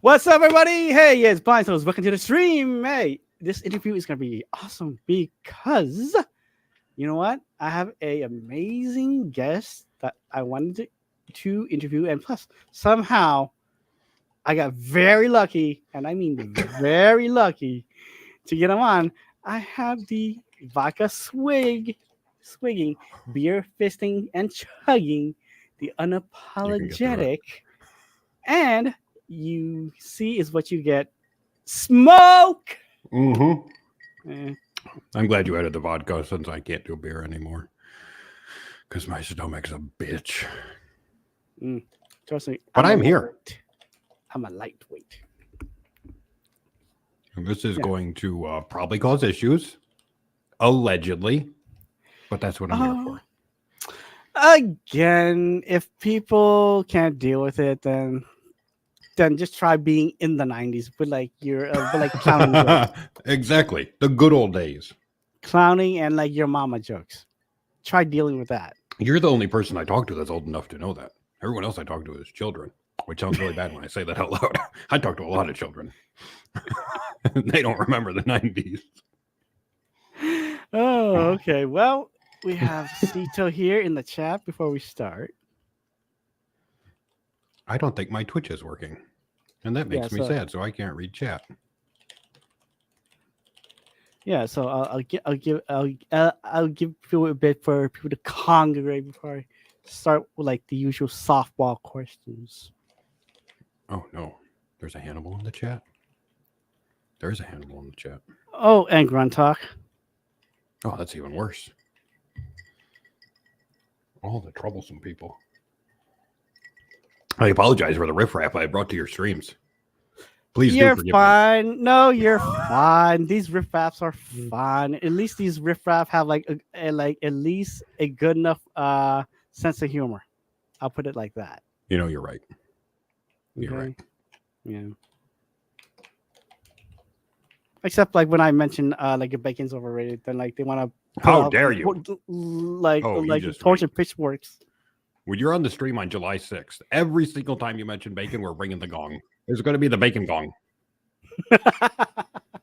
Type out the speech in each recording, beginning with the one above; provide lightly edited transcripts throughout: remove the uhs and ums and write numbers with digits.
What's up, everybody? Hey, it's Blind Souls. Welcome to the stream. Hey, this interview is gonna be awesome because you know what? I have a amazing guest that I wanted to interview, and plus somehow I got very lucky, and I mean very lucky, to get him on. I have the vodka swigging, beer fisting, and chugging, the You can get through it. unapologetic, and you see is what you get. Smoke. Eh, I'm glad you added the vodka since I can't do beer anymore. Because my stomach's a bitch. trust me. But I'm a here. lightweight. I'm a lightweight. And this is Yeah. going to probably cause issues. Allegedly. But that's what I'm here for. Again, if people can't deal with it, then just try being in the '90s, but like clowning, Exactly. The good old days. clowning, and like your mama jokes. Try dealing with that. You're the only person I talk to that's old enough to know that. Everyone else I talk to is children, which sounds really bad when I say that out loud. I talk to a lot of children. They don't remember the 90s. Oh, okay. Well, we have Sito here in the chat before we start. I don't think my Twitch is working. And that makes me so- sad, so I can't read chat. Yeah, so I'll give you a bit for people to congregate before I start with like the usual softball questions. Oh no, there's a Hannibal in the chat. There's a Hannibal in the chat. Oh, and Grunt Talk. Oh, that's even worse. All the troublesome people. I apologize for the riffraff I brought to your streams. Please You're do forgive me. fine. No, you're fine. These riffraffs are fun. At least these riffraff have like at least a good enough sense of humor. I'll put it like that. You know, you're right. You're Okay? right. Yeah. Except like when I mention like your bacon's overrated, then like they want to. How dare you? Like Oh, you like just torch wait. and pitchforks. When you're on the stream on July 6th, every single time you mention bacon, we're ringing the gong. There's going to be the bacon gong.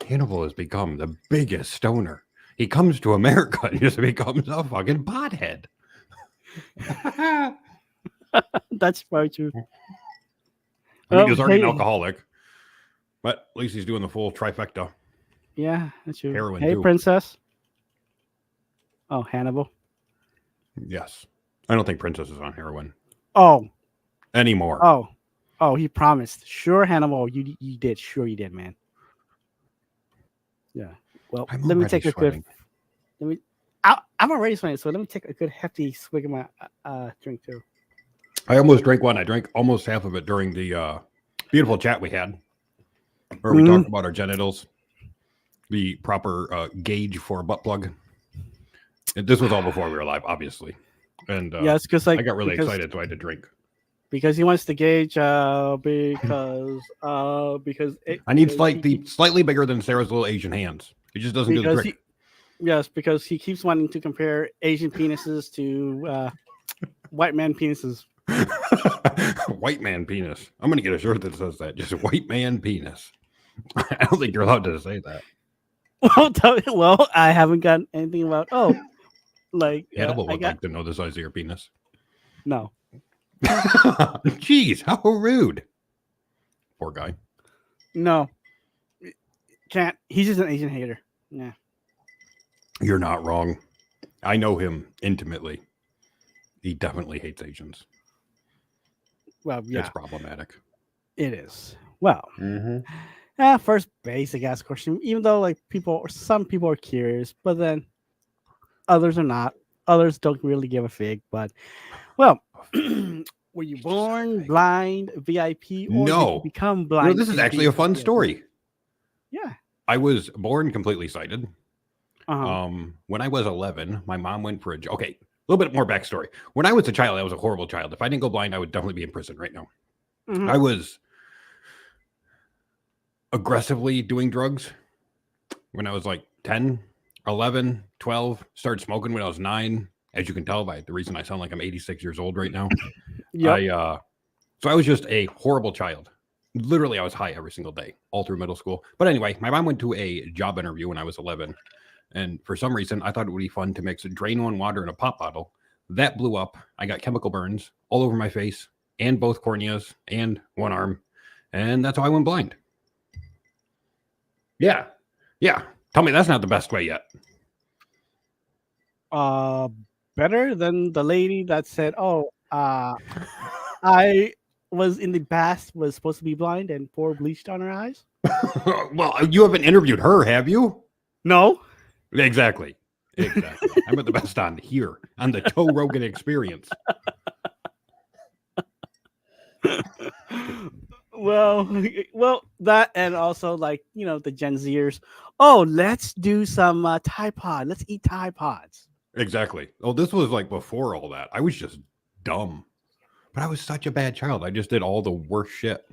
Hannibal has become the biggest stoner. He comes to America and just becomes a fucking pothead. That's very true. I mean, he's Oh, already an hey. alcoholic, but at least he's doing the full trifecta. Yeah, that's true. Heroin, Hey, too. princess. Oh, Hannibal. Yes. I don't think Princess is on heroin Oh, anymore. oh, he promised. Sure, Hannibal, you did. Sure, you did, man. Yeah. Well, I'm let me already take a sweating. good. I'm already sweating, so let me take a good hefty swig of my drink too. I almost drank one. I drank almost half of it during the beautiful chat we had, where we talked about our genitals, the proper gauge for a butt plug. And this was all before we were live, obviously. And Yes, because like I got really because, excited, so I had to drink. because he wants to gauge. Because I need slightly bigger than Sarah's little Asian hands. It just doesn't do the trick. Yes, because he keeps wanting to compare Asian penises to white man penises. White man penis. I'm going to get a shirt that says that. Just white man penis. I don't think you're allowed to say that. Well, I haven't gotten anything about. Like Hannibal I would like to know the size of your penis. no. Jeez, how rude. Poor guy. No, can't. He's just an Asian hater. Yeah. You're not wrong. I know him intimately. He definitely hates Asians. Well, yeah, It's problematic. it is. Well, first basic ass question. Even though like some people are curious, but then others are not. Others don't really give a fig. But well, were you born blind, VIP, or No. did you become You blind? know, this is and actually a be fun VIP? story. Yeah. I was born completely sighted. Uh-huh. When I was 11, my mom went for a okay. A little bit more backstory. When I was a child, I was a horrible child. If I didn't go blind, I would definitely be in prison right now. Mhm. I was aggressively doing drugs when I was like 10, 11, 12. Started smoking when I was 9. As you can tell by the reason I sound like I'm 86 years old right now. Yep. So I was just a horrible child. literally I was high every single day, all through middle school. But anyway, my mom went to a job interview when I was 11. And for some reason, I thought it would be fun to mix drain one water in a pop bottle. That blew up. I got chemical burns all over my face and both corneas and one arm. And that's how I went blind. Yeah. Yeah. Tell me that's not the best way yet. Better than the lady that said, "Oh, I was in the past was supposed to be blind and pour bleach on her eyes." Well, you haven't interviewed her, have you? No. Exactly. I'm at the best on here on the Toe Rogan Experience. Well, that and also like the Gen Zers. Oh, let's do some Tide Pod. Let's eat Tide Pods. Exactly. Oh, this was like before all that. I was just dumb, but I was such a bad child. I just did all the worst shit.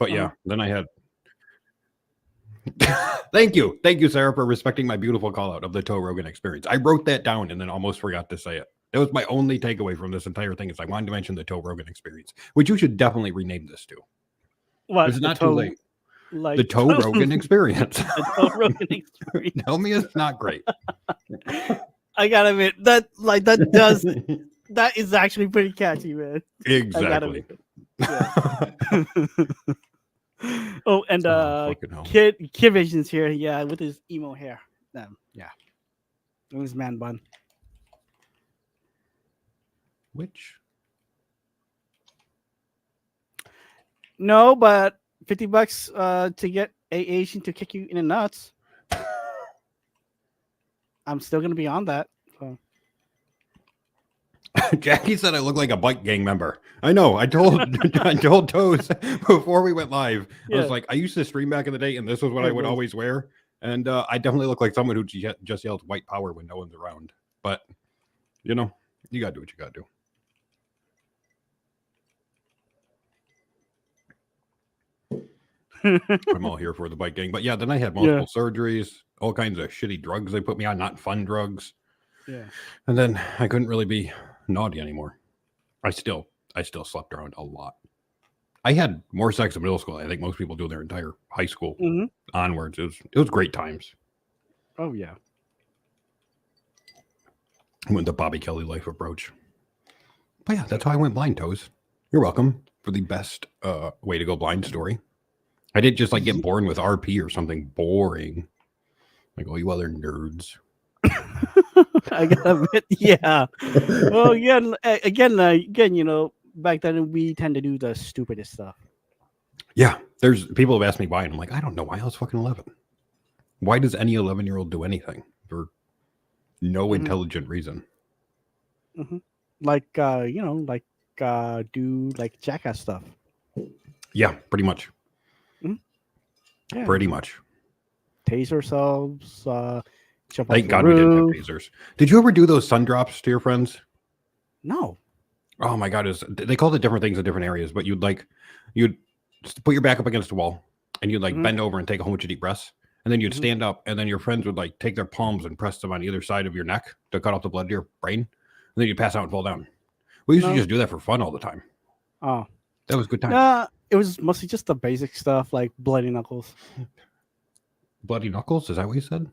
But yeah, then I had. Thank you, Sarah, for respecting my beautiful call out of the Toe Rogan Experience. I wrote that down and then almost forgot to say it. That was my only takeaway from this entire thing. Is I wanted to mention the Toe Rogan Experience, which you should definitely rename this to. What? It's not too late. Like the Toe Rogan Experience. The Toe Rogan Experience. Tell me it's not great. I gotta admit that that is actually pretty catchy, man. Exactly. Yeah. Oh, and Kid Vision's here, yeah, with his emo hair. Yeah. And his man bun. Which? No, but $50 to get a Asian to kick you in the nuts. I'm still gonna be on that. So. Jackie said I look like a bike gang member. I know. I told Toes before we went live. Yeah. I was like, I used to stream back in the day, and this was what I would always wear. And I definitely look like someone who just yells white power when no one's around. But you gotta do what you gotta do. I'm all here for the bike gang. But yeah, then I had multiple surgeries, all kinds of shitty drugs they put me on, not fun drugs. Yeah. And then I couldn't really be naughty anymore. I still slept around a lot. I had more sex in middle school than I think most people do their entire high school onwards. It was great times. Oh yeah. I went the Bobby Kelly life approach. But yeah, that's how I went blind, Toes. You're welcome for the best way to go blind story. I didn't just like get born with RP or something boring. Like all you other nerds. I gotta admit, yeah. Well, again, back then we tend to do the stupidest stuff. Yeah, there's people have asked me why, and I'm like, I don't know why I was fucking 11. Why does any 11-year-old do anything for no intelligent reason? Mm-hmm. Like, do like jackass stuff. Yeah, pretty much. Mm-hmm. Yeah. Pretty much. Tase ourselves. Thank God we didn't have tasers. Did you ever do those sun drops to your friends? No. Oh my God. They called it different things in different areas, but you'd put your back up against the wall and you'd bend over and take a whole bunch of deep breaths. And then you'd stand up and then your friends would take their palms and press them on either side of your neck to cut off the blood to your brain. And then you'd pass out and fall down. We used to just do that for fun all the time. Oh. That was good time. It was mostly just the basic stuff like bloody knuckles. Bloody knuckles? Is that what you said?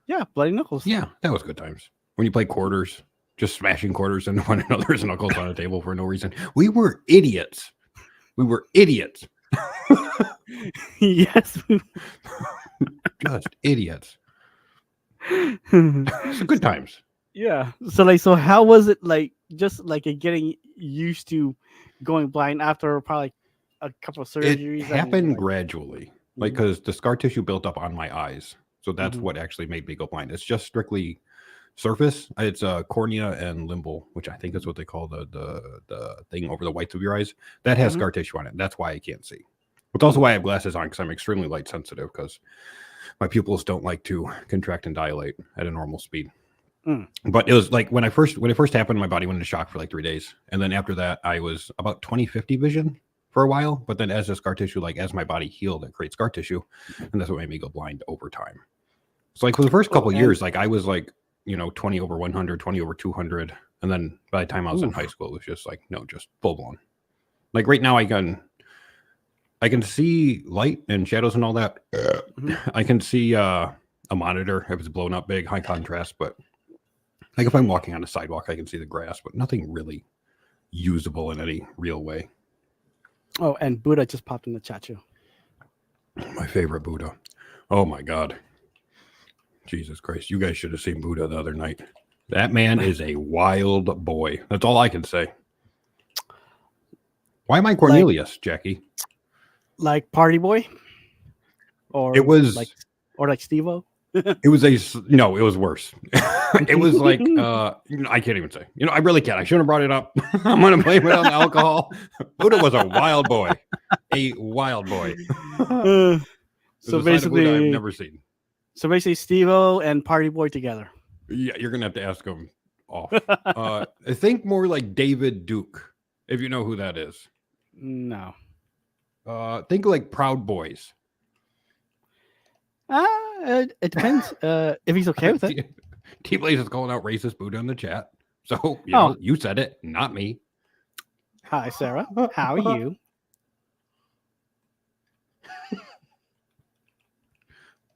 Yeah, bloody knuckles. Yeah, that was good times. When you play quarters, just smashing quarters into one another's knuckles on a table for no reason. We were idiots. Yes. Just idiots. Some good times. Yeah. So how was it getting used to going blind after probably a couple of surgeries? It happened gradually. Because the scar tissue built up on my eyes. So that's what actually made me go blind. It's just strictly surface. It's cornea and limbal, which I think is what they call the thing over the whites of your eyes. That has scar tissue on it. That's why I can't see. It's also why I have glasses on, because I'm extremely light sensitive, because my pupils don't like to contract and dilate at a normal speed. But it was like when it first happened, my body went into shock for like 3 days. And then after that, I was about 20/50 vision for a while. But then as the scar tissue, as my body healed, it creates scar tissue. And that's what made me go blind over time. So for the first couple of years, I was 20/100, 20/200. And then by the time I was in high school, it was just just full blown. Right now I can see light and shadows and all that. Mhm. I can see a monitor if it's blown up big, high contrast. But like if I'm walking on a sidewalk, I can see the grass, but nothing really usable in any real way. Oh, and Buddha just popped in the chat too. My favorite Buddha. Oh my God. Jesus Christ. You guys should have seen Buddha the other night. That man is a wild boy. That's all I can say. Why am I Cornelius, Jackie? Like Party Boy, or It was like Steve-O. It was no, it was worse. It was like I can't even say. I really can't. I shouldn't have brought it up. I'm gonna blame it on the alcohol. Buddha was a wild boy. A wild boy. So It was a side of Buddha I've basically, never seen. Steve-O and Party Boy together. Yeah, you're gonna have to ask him off. I think more like David Duke, if you know who that is. No. Think like Proud Boys. It depends. If he's okay with it. T-Blaze is calling out racist Buddha in the chat. So you said it, not me. Hi, Sarah. How are you?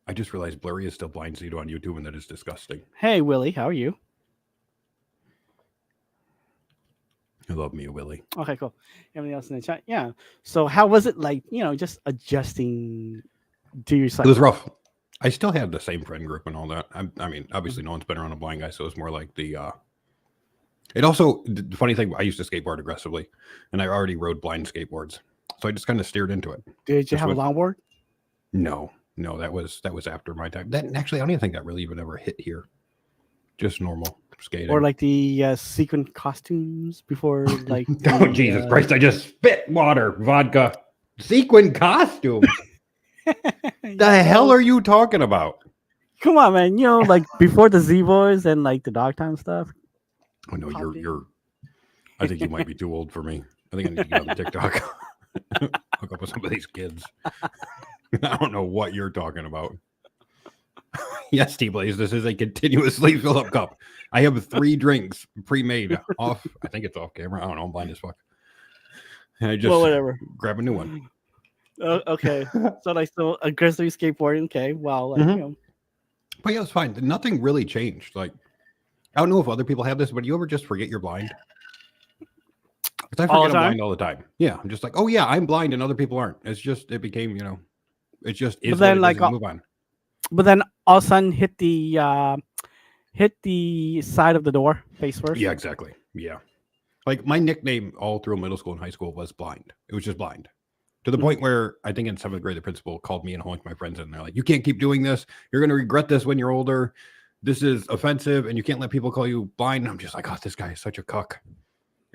I just realized Blurry is still blind Zito on YouTube, and that is disgusting. Hey, Willie. How are you? I love me a Willie. Okay, cool. Everything else in the chat? Yeah. So how was it like, just adjusting to your site? It was rough. I still have the same friend group and all that. I mean, obviously no one's been around a blind guy, so it's more like the it also, the funny thing, I used to skateboard aggressively, and I already rode blind skateboards. So I just kind of steered into it. Did you have a longboard? No, that was after my time. That actually, I don't even think that really even ever hit here. Just normal skating. Or like the sequin costumes before, like. Oh, Jesus Christ! I just spit water, vodka, sequin costume. The hell are you talking about? Come on, man! Like before the Z Boys and like the Dogtown stuff. Oh no, you're. I think you might be too old for me. I think I need to get on TikTok. Hook up with some of these kids. I don't know what you're talking about. Yes, T-Blaze, this is a continuously fill up cup. I have 3 drinks pre-made off. I think it's off camera. I don't know. I'm blind as fuck. And I just whatever. Grab a new one. Okay. So aggressive skateboarding. Okay. Well, But yeah, it's fine. Nothing really changed. Like, I don't know if other people have this, but you ever just forget you're blind? Because I forget I'm blind all the time. Yeah, I'm just like, oh yeah, I'm blind and other people aren't. It's just, it became, it just is. But then, like, move on. But then all of a sudden hit the side of the door face first. Yeah, exactly. Yeah, like my nickname all through middle school and high school was blind. It was just blind. To the point where I think in 7th grade, the principal called me and a whole bunch of my friends in. They're like, you can't keep doing this. You're going to regret this when you're older. This is offensive and you can't let people call you blind. And I'm just like, oh, this guy is such a cuck.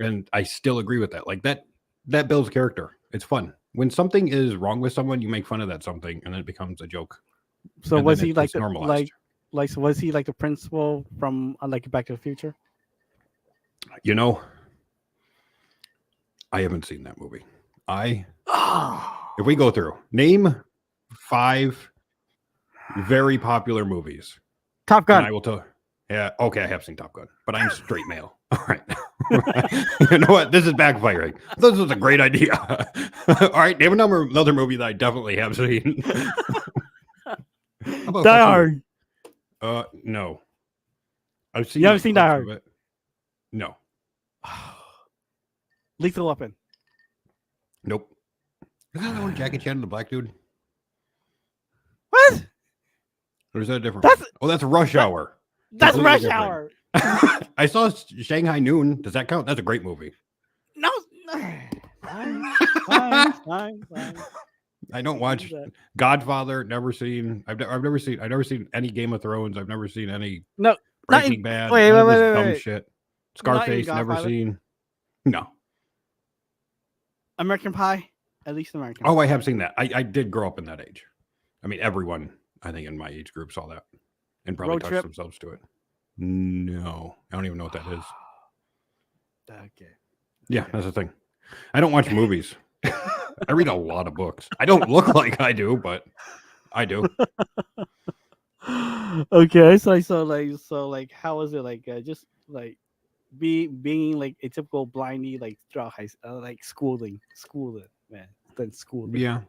And I still agree with that. Like that builds character. It's fun. When something is wrong with someone, you make fun of that something and then it becomes a joke. So was he like was he like the principal from like Back to the Future? I haven't seen that movie. If we go through, name 5 very popular movies. Top Gun. I will tell. Yeah, okay, I have seen Top Gun, but I'm straight male. All right. You know what? This is backfiring. This was a great idea. All right, name another movie that I definitely have seen. Die Hard. No. I've seen. You haven't seen Die Hard? No. Lethal Weapon. Nope. Is that the one Jackie Chan and the black dude? What? Or is that a different? That's Rush Hour. That's Rush Hour. I saw Shanghai Noon. Does that count? That's a great movie. No. Fine. I don't watch Godfather. Never seen. I've never seen any Game of Thrones. I've never seen any Breaking Bad. Wait. Shit. Scarface. Never seen. No. American Pie. At least American. Oh, I have seen that. I did grow up in that age. I mean, everyone I think in my age group saw that and probably touched themselves to it. No, I don't even know what that is. Okay. Yeah, that's the thing. I don't watch movies. I read a lot of books. I don't look like I do, but I do. Okay, so how was it like? Just like being like a typical blindy like throughout high, like schooling, man. than school. Yeah.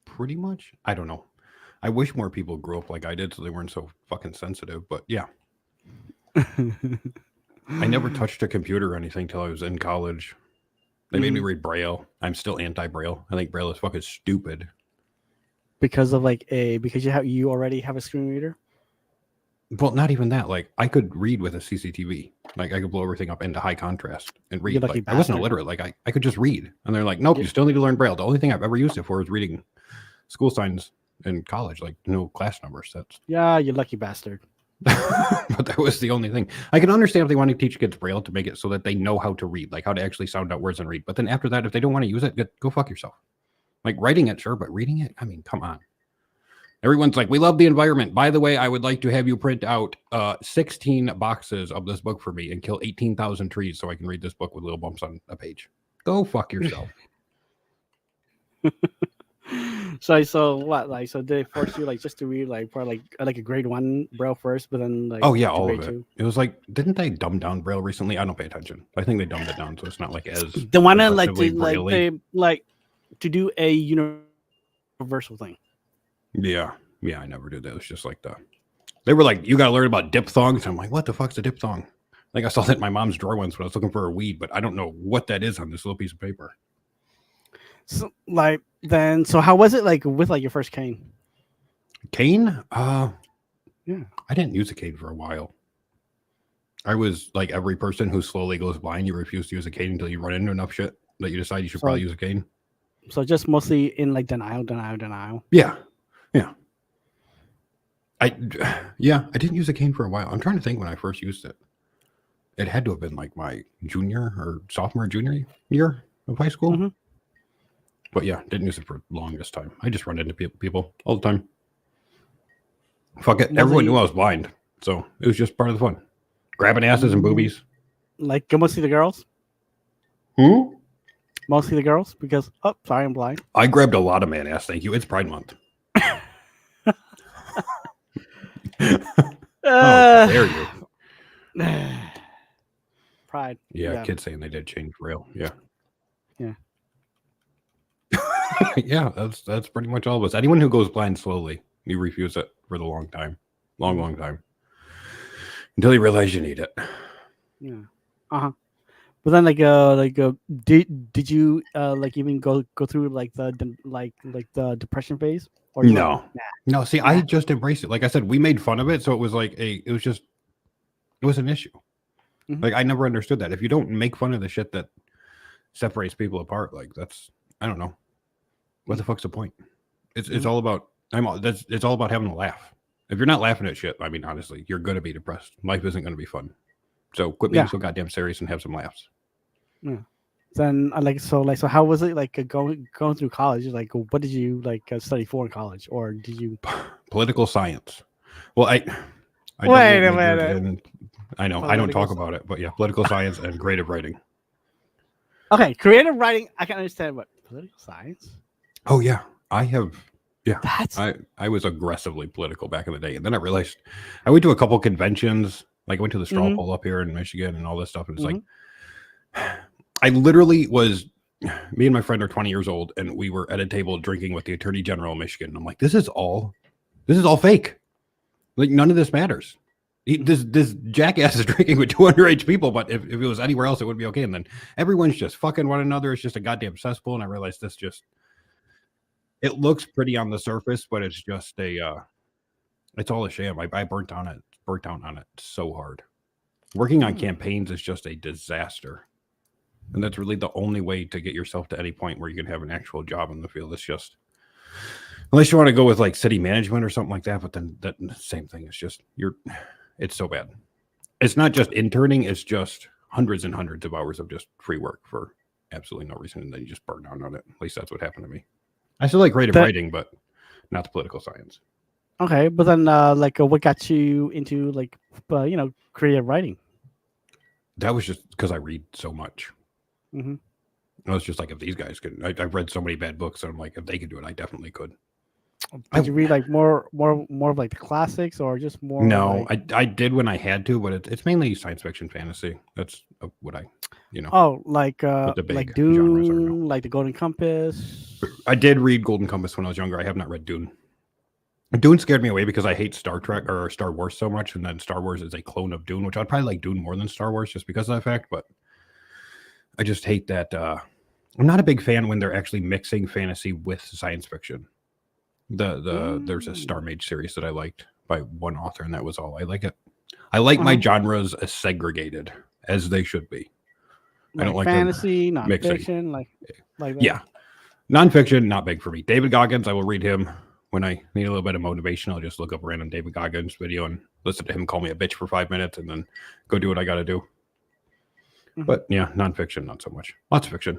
Pretty much. I don't know. I wish more people grew up like I did so they weren't so fucking sensitive. But yeah, I never touched a computer or anything till I was in college. They made me read Braille. I'm still anti-Braille. I think Braille is fucking stupid. Because of because you already have a screen reader. Well, not even that. Like I could read with a CCTV. Like I could blow everything up into high contrast and read. lucky Like, I wasn't bastard. illiterate. Like I could just read. And they're like, nope, you still need to learn Braille. The only thing I've ever used it for is reading school signs in college, like no class numbers. That's Yeah, you lucky bastard. but that was the only thing. I can understand if they want to teach kids Braille to make it so that they know how to read, like how to actually sound out words and read. But then after that, if they don't want to use it, go fuck yourself. Like writing it, sure, but reading it, I mean, come on. Everyone's like, we love the environment. By the way, I would like to have you print out 16 boxes of this book for me and kill 18,000 trees so I can read this book with little bumps on a page. Go fuck yourself. So what? Like, so they force you just to read for a grade 1 Braille first, but then Oh yeah, to all grade of it. 2? It was like, didn't they dumb down Braille recently? I don't pay attention. I think they dumbed it down, so it's not like as They want to aggressively Braille-y. to do a universal thing. Yeah, I never did that. It was just like they were like, you got to learn about diphthongs. I'm like, what the fuck's a diphthong? Like I saw that in my mom's drawer once when I was looking for a weed, but I don't know what that is on this little piece of paper. So so how was it with your first cane? Cane? Yeah. I didn't use a cane for a while. I was like every person who slowly goes blind. You refuse to use a cane until you run into enough shit that you decide you should probably use a cane. So just mostly in denial. Yeah. I didn't use a cane for a while. I'm trying to think when I first used it. It had to have been like my junior or sophomore, junior year of high school. Mm-hmm. But yeah, didn't use it for the longest time. I just run into people all the time. Fuck it. Everyone knew I was blind. So it was just part of the fun. Grabbing asses and boobies. Like mostly the girls? Mostly the girls? Because, sorry, I'm blind. I grabbed a lot of man ass, thank you. It's Pride Month. How dare you? Pride. Yeah, kids saying they did change Braille. Yeah. Yeah. Yeah, that's pretty much all of us. Anyone who goes blind slowly, you refuse it for the long time. Long time. Until you realize you need it. Yeah. Uh-huh. But then did you even go through the depression phase? Or no. No, see, I just embraced it. Like I said, we made fun of it, so it was it was an issue. Mm-hmm. Like I never understood that. If you don't make fun of the shit that separates people apart, that's I don't know. What the fuck's the point? It's all about it's all about having a laugh. If you're not laughing at shit, I mean, honestly, you're gonna be depressed. Life isn't gonna be fun. So quit being so goddamn serious and have some laughs. Yeah. Then so how was it going through college? What did you study for in college, or did you political science? Well, I wait a minute. I know I don't talk about it, but yeah, political science and creative writing. Okay, creative writing. I can understand, but political science. Oh yeah, I have. Yeah, that's I was aggressively political back in the day, and then I realized I went to a couple conventions. Like I went to the straw poll up here in Michigan and all this stuff, and it's like I literally was. Me and my friend are 20 years old, and we were at a table drinking with the Attorney General of Michigan. And I'm like, this is all fake. Like none of this matters. This jackass is drinking with 2 underage people, but if it was anywhere else, it would be okay. And then everyone's just fucking one another. It's just a goddamn cesspool. And I realized it looks pretty on the surface, but it's just it's all a sham. I burnt down on it so hard. Working on campaigns is just a disaster. And that's really the only way to get yourself to any point where you can have an actual job in the field. It's just, unless you want to go with city management or something like that, but then that same thing. It's just, it's so bad. It's not just interning. It's just hundreds and hundreds of hours of just free work for absolutely no reason. And then you just burn down on it. At least that's what happened to me. I still like creative writing, but not the political science. Okay. But then what got you into creative writing? That was just because I read so much. Mm-hmm. I was just like, if these guys could, I've read so many bad books, and I'm like, if they could do it, I definitely could. Did you read more of the classics, or just more? No, I did when I had to, but it's mainly science fiction, fantasy. That's what you know, Oh, like the big like genres are, you know. Dune, like the Golden Compass. I did read Golden Compass when I was younger. I have not read Dune. Dune scared me away because I hate Star Trek or Star Wars so much, and then Star Wars is a clone of Dune, which I'd probably like Dune more than Star Wars just because of that fact. But I just hate that. I'm not a big fan when they're actually mixing fantasy with science fiction. There's a Star Mage series that I liked by one author, and that was all. I like it. I like my genres as segregated as they should be. Like I don't like fantasy, mixing. nonfiction, like that. Yeah, nonfiction, not big for me. David Goggins, I will read him when I need a little bit of motivation. I'll just look up a random David Goggins video and listen to him call me a bitch for 5 minutes, and then go do what I got to do. But yeah, nonfiction, not so much. Lots of fiction.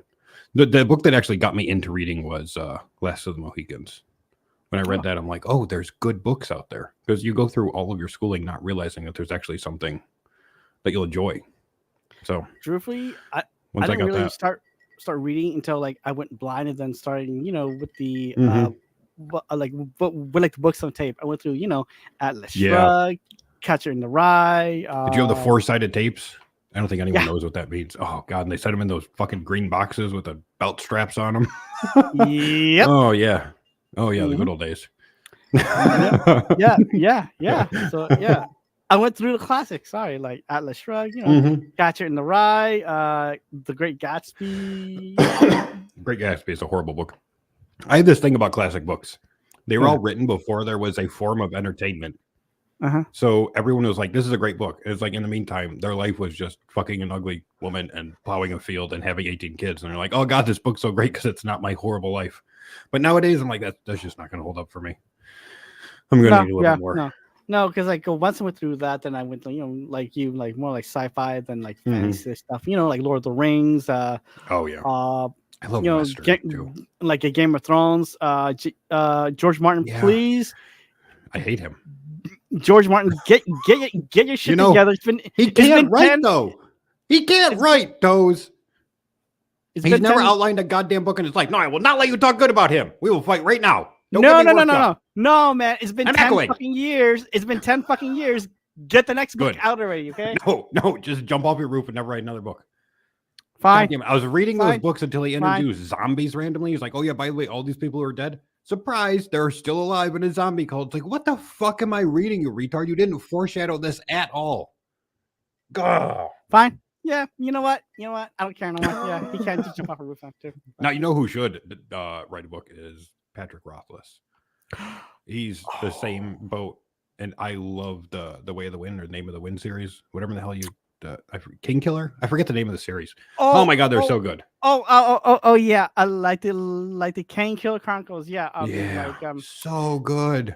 The book that actually got me into reading was Last of the Mohicans. When I read that, I'm like, oh, there's good books out there. Because you go through all of your schooling not realizing that there's actually something that you'll enjoy. So truthfully, I once didn't got really that, start reading until like I went blind and then starting, with the with like the books on tape. I went through, Atlas Shrugged, Catcher in the Rye. Did you have the 4-sided tapes? I don't think anyone knows what that means. Oh God, and they set them in those fucking green boxes with the belt straps on them. Yep. Oh yeah, the good old days. yeah. So yeah, I went through the classics. Sorry, like Atlas Shrugged, Catcher in the Rye, The Great Gatsby. Great Gatsby is a horrible book. I have this thing about classic books. They were all written before there was a form of entertainment. So everyone was like, this is a great book. It's like, in the meantime, their life was just fucking an ugly woman and plowing a field and having 18 kids. And they're like, oh God, this book's so great because it's not my horrible life. But nowadays, I'm like, that's just not going to hold up for me. I'm going to need a little bit more. No, because like once I went through that, then I went, like you, like more like sci-fi than like fantasy stuff. Like Lord of the Rings. I love Western too. Like a Game of Thrones. George Martin, please. I hate him. George Martin, get your shit together. He can't write though. He can't write those. He's never outlined a goddamn book, and it's like, no, I will not let you talk good about him. We will fight right now. No, man. It's been 10 fucking years. It's been 10 fucking years. Get the next book out already, okay? No, just jump off your roof and never write another book. Fine. I was reading those books until he introduced zombies randomly. He's like, oh yeah, by the way, all these people are dead. Surprise, they're still alive in a zombie cult. It's like, what the fuck am I reading, you retard? You didn't foreshadow this at all. Gah. Fine. Yeah, you know what? I don't care no more. Yeah, he can't just jump off a roof after. Now, you know who should write a book is Patrick Rothfuss. He's the same boat, and I love the Way of the Wind or Name of the Wind series, whatever the hell King Killer. I forget the name of the series. Oh my God, they're so good. Oh yeah, I like the King Killer Chronicles. Yeah, so good.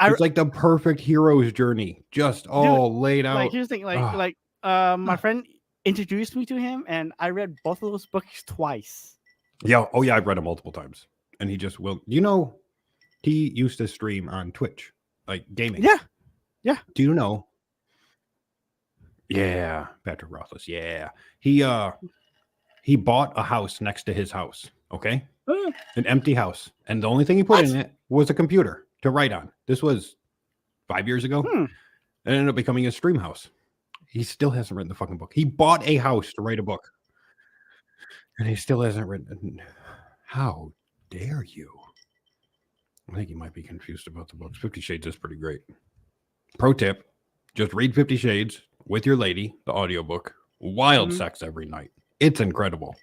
It's like the perfect hero's journey, just all laid out. Like here's the thing, my friend introduced me to him, and I read both of those books twice. Yeah, I've read them multiple times, and he just will. He used to stream on Twitch, like gaming. Yeah. Do you know? Yeah, Patrick Rothfuss. Yeah, he bought a house next to his house. Okay, an empty house, and the only thing he put in it was a computer to write on. This was 5 years ago. It ended up becoming a stream house. He still hasn't written the fucking book. He bought a house to write a book, and he still hasn't written. How dare you? I think you might be confused about the books. 50 Shades is pretty great. Pro tip: just read 50 Shades with your lady, the audiobook. Wild sex every night. It's incredible.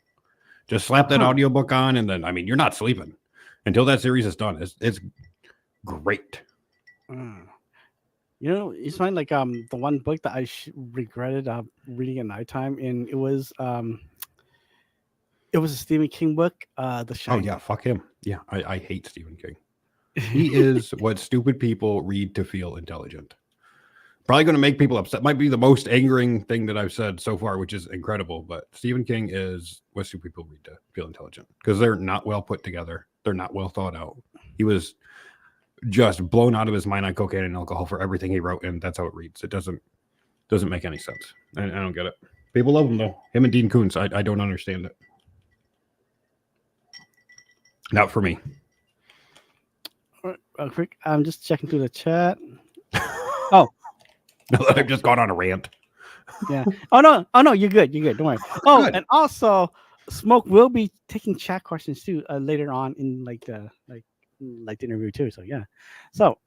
Just slap that audiobook on, and then, you're not sleeping until that series is done. It's great. It's fine. Like the one book that I regretted reading at nighttime, and it was a Stephen King book. The Shining. Oh yeah, fuck him. Yeah, I hate Stephen King. He is what stupid people read to feel intelligent. Probably going to make people upset. Might be the most angering thing that I've said so far, which is incredible. But Stephen King is what stupid people read to feel intelligent, because they're not well put together. They're not well thought out. He was just blown out of his mind on cocaine and alcohol for everything he wrote, and that's how it reads. It doesn't make any sense. I don't get it. People love him though. Him and Dean Koontz. I don't understand it. Not for me. Quick, I'm just checking through the chat. Oh. I've just gone on a rant. Yeah. Oh no, you're good. You're good. Don't worry. Oh, Good. and also, Smoke will be taking chat questions too later on in like the interview too. So yeah. So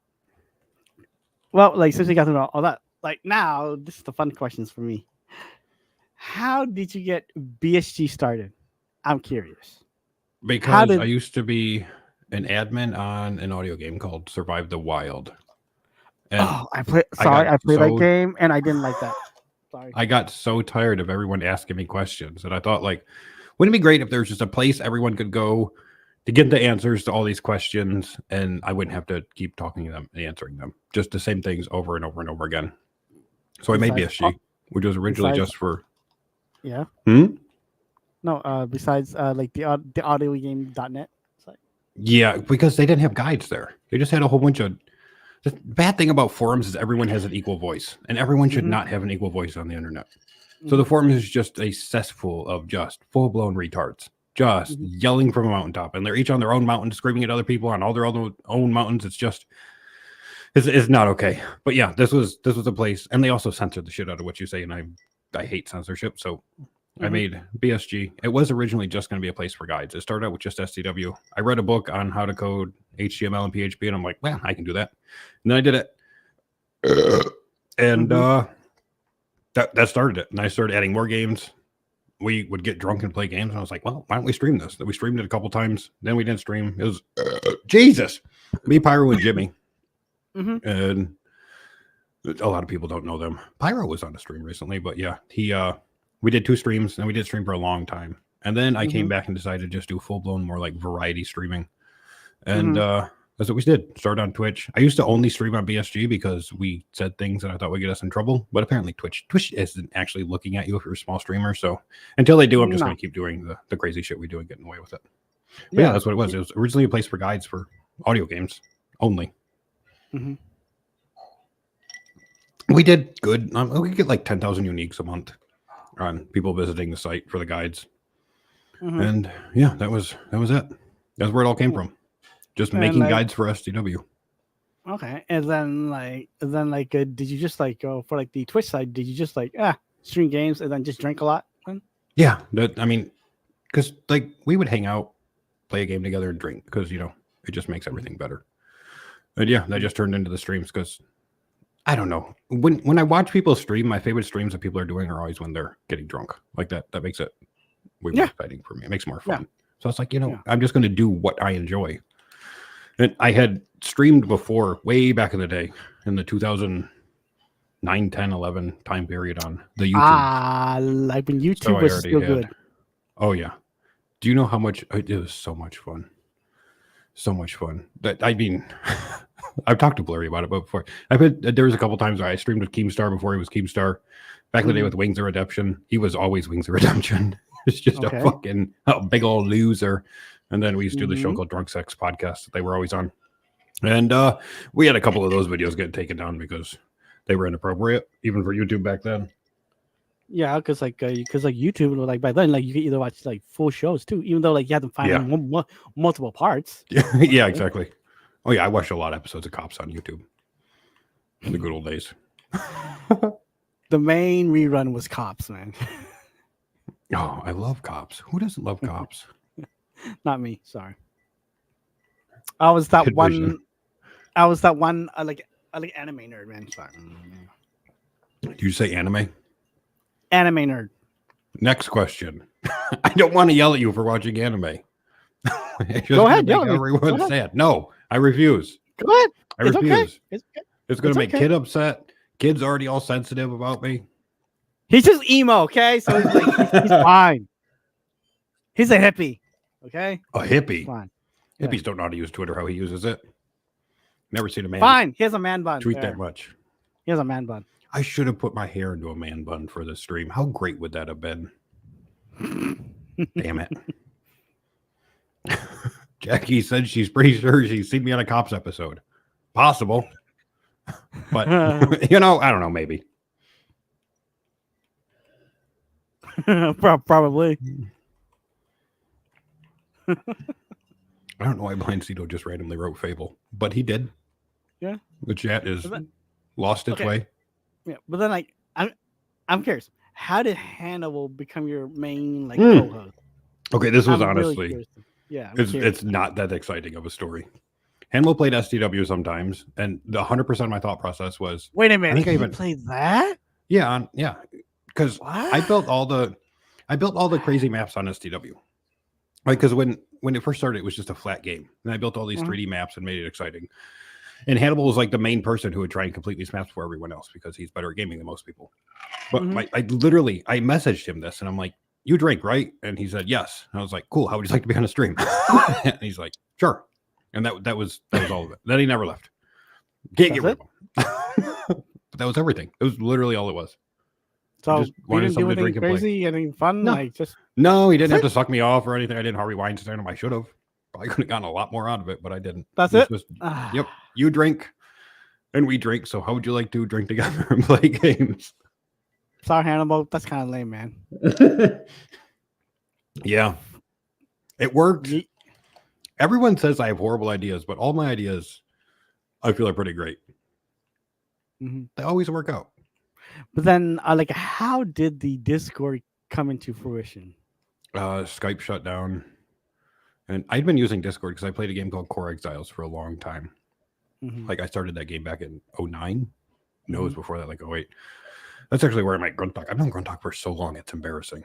well, like since we got through all that, like now this is the fun questions for me. How did you get BSG started? I'm curious. How Because I did? used to be an admin on an audio game called Survive the Wild. And Oh, I play. I Sorry, got I played that so game and I didn't like that. Sorry. I got so tired of everyone asking me questions, and I thought, like, wouldn't it be great if there was just a place everyone could go to get the answers to all these questions, and I wouldn't have to keep talking to them and answering them, just the same things over and over and over again. So I made Besides, BSG, which was originally besides, just for yeah. hmm? No. Besides, like the audiogame.net. It's like, Yeah, because they didn't have guides there. They just had a whole bunch of. The bad thing about forums is everyone has an equal voice, and everyone should Mhm. not have an equal voice on the internet. So the forum is just a cesspool of just full-blown retards, just Mhm. yelling from a mountaintop, and they're each on their own mountain, screaming at other people on all their own mountains. It's not okay. But yeah, this was a place, and they also censored the shit out of what you say, and I hate censorship, so I Mhm. made BSG. It was originally just going to be a place for guides. It started out with just STW. I read a book on how to code HTML and PHP, and I'm like, well, I can do that. And then I did it, and that started it. And I started adding more games. We would get drunk and play games, and I was like, well, why don't we stream this? Then we streamed it a couple times. Then we didn't stream. It was Jesus, me, Pyro, and Jimmy, and a lot of people don't know them. Pyro was on a stream recently, but yeah, we did 2 streams, and we did stream for a long time. And then I came back and decided to just do full-blown more like variety streaming. And that's what we did. Start on Twitch. I used to only stream on BSG because we said things that I thought would get us in trouble. But apparently Twitch isn't actually looking at you if you're a small streamer. So until they do, I'm just No. going to keep doing the crazy shit we do and getting away with it. But yeah, that's what it was. It was originally a place for guides for audio games only. Mhm. We did good. We get like 10,000 uniques a month on people visiting the site for the guides. And yeah, that was it. That's where it all came from. Just And, making like, guides for STW. Okay, and then did you just like go for like the Twitch side? Did you just like stream games and then just drink a lot? Then? Yeah, I mean, because like we would hang out, play a game together, and drink because it just makes everything better. And yeah, that just turned into the streams because I don't know when I watch people stream, my favorite streams that people are doing are always when they're getting drunk. Like that makes it way more exciting for me. It makes it more fun. Yeah. So it's like I'm just going to do what I enjoy. And I had streamed before, way back in the day, in the 2009, 10, 11 time period on the YouTube. Like when YouTube was still good. Oh yeah. Do you know how much? It was so much fun. So much fun. That I mean, I've talked to Blurry about it before. There was a couple times I streamed with Keemstar before he was Keemstar. Back in the day with Wings of Redemption, he was always Wings of Redemption. It's just a big old loser. And then we used to do the show called Drunk Sex Podcast that they were always on. And we had a couple of those videos get taken down because they were inappropriate, even for YouTube back then. Yeah, because YouTube, like back then, like you could either watch like full shows too, even though like you had to find multiple parts. Yeah, exactly. Oh yeah, I watched a lot of episodes of Cops on YouTube in the good old days. The main rerun was Cops, man. Oh, I love Cops. Who doesn't love Cops? Not me. Sorry. I was that one. Like anime nerd, man. Sorry. Did you say anime? Anime nerd. Next question. I don't want to yell at you for watching anime. Go ahead, yell at me. Everyone's sad. No, I refuse. Go ahead. I refuse. Okay. It's going to make Kid upset. Kid's already all sensitive about me. He's just emo, okay? So he's fine. He's a hippie, okay? A hippie? Fine. Hippies don't know how to use Twitter how he uses it. Never seen a man. Fine. He has a man bun. Tweet that much. He has a man bun. I should have put my hair into a man bun for the stream. How great would that have been? Damn it. Jackie said she's pretty sure she's seen me on a Cops episode. Possible. But, I don't know, maybe. Probably. I don't know why Blind Cito just randomly wrote Fable, but he did. Yeah. The chat is lost its way. Yeah, but then like I'm curious. How did Hannibal become your main like Mm. co-host? Okay, this was I'm really honestly, curious. Yeah, I'm it's curious. it's not that exciting of a story. Hannibal played STW sometimes, and the 100% of my thought process was, Wait a I minute. think I He even played that? yeah, because I What? built all the crazy maps on STW. Like, because when it first started, it was just a flat game, and I built all these Mhm. 3D maps and made it exciting. And Hannibal was like the main person who would try and complete these maps for everyone else because he's better at gaming than most people. But Mhm. I literally I messaged him this, and I'm like, "You drink, right?" And he said yes. And I was like, "Cool. How would you like to be on a stream?" And he's like, "Sure." And that was all of it. Then he never left. Can't get That's rid it. of him. But that was everything. It was literally all it was. I So just we wanted didn't do someone to anything drink and play. crazy, anything fun, No, like just no, he didn't have that's to it. suck me off or anything. I didn't Harvey Weinstein him. I should have. Probably could have gotten a lot more out of it, but I didn't. That's It was it. just, yep, Ah, you drink and we drink. So how would you like to drink together and play games? sorry, Hannibal. That's kind of lame, man. Yeah, it worked. Ye- Everyone says I have horrible ideas, but all my ideas I feel are pretty great. Mhm. They always work out. But then, like, how did the Discord come into fruition? Skype shut down, and I'd been using Discord because I played a game called Core Exiles for a long time. Mhm. Like I started that game back in 09. No, it was Mhm. before that, like 08. That's actually where I met Gruntalk. I've known Gruntalk for so long, it's embarrassing.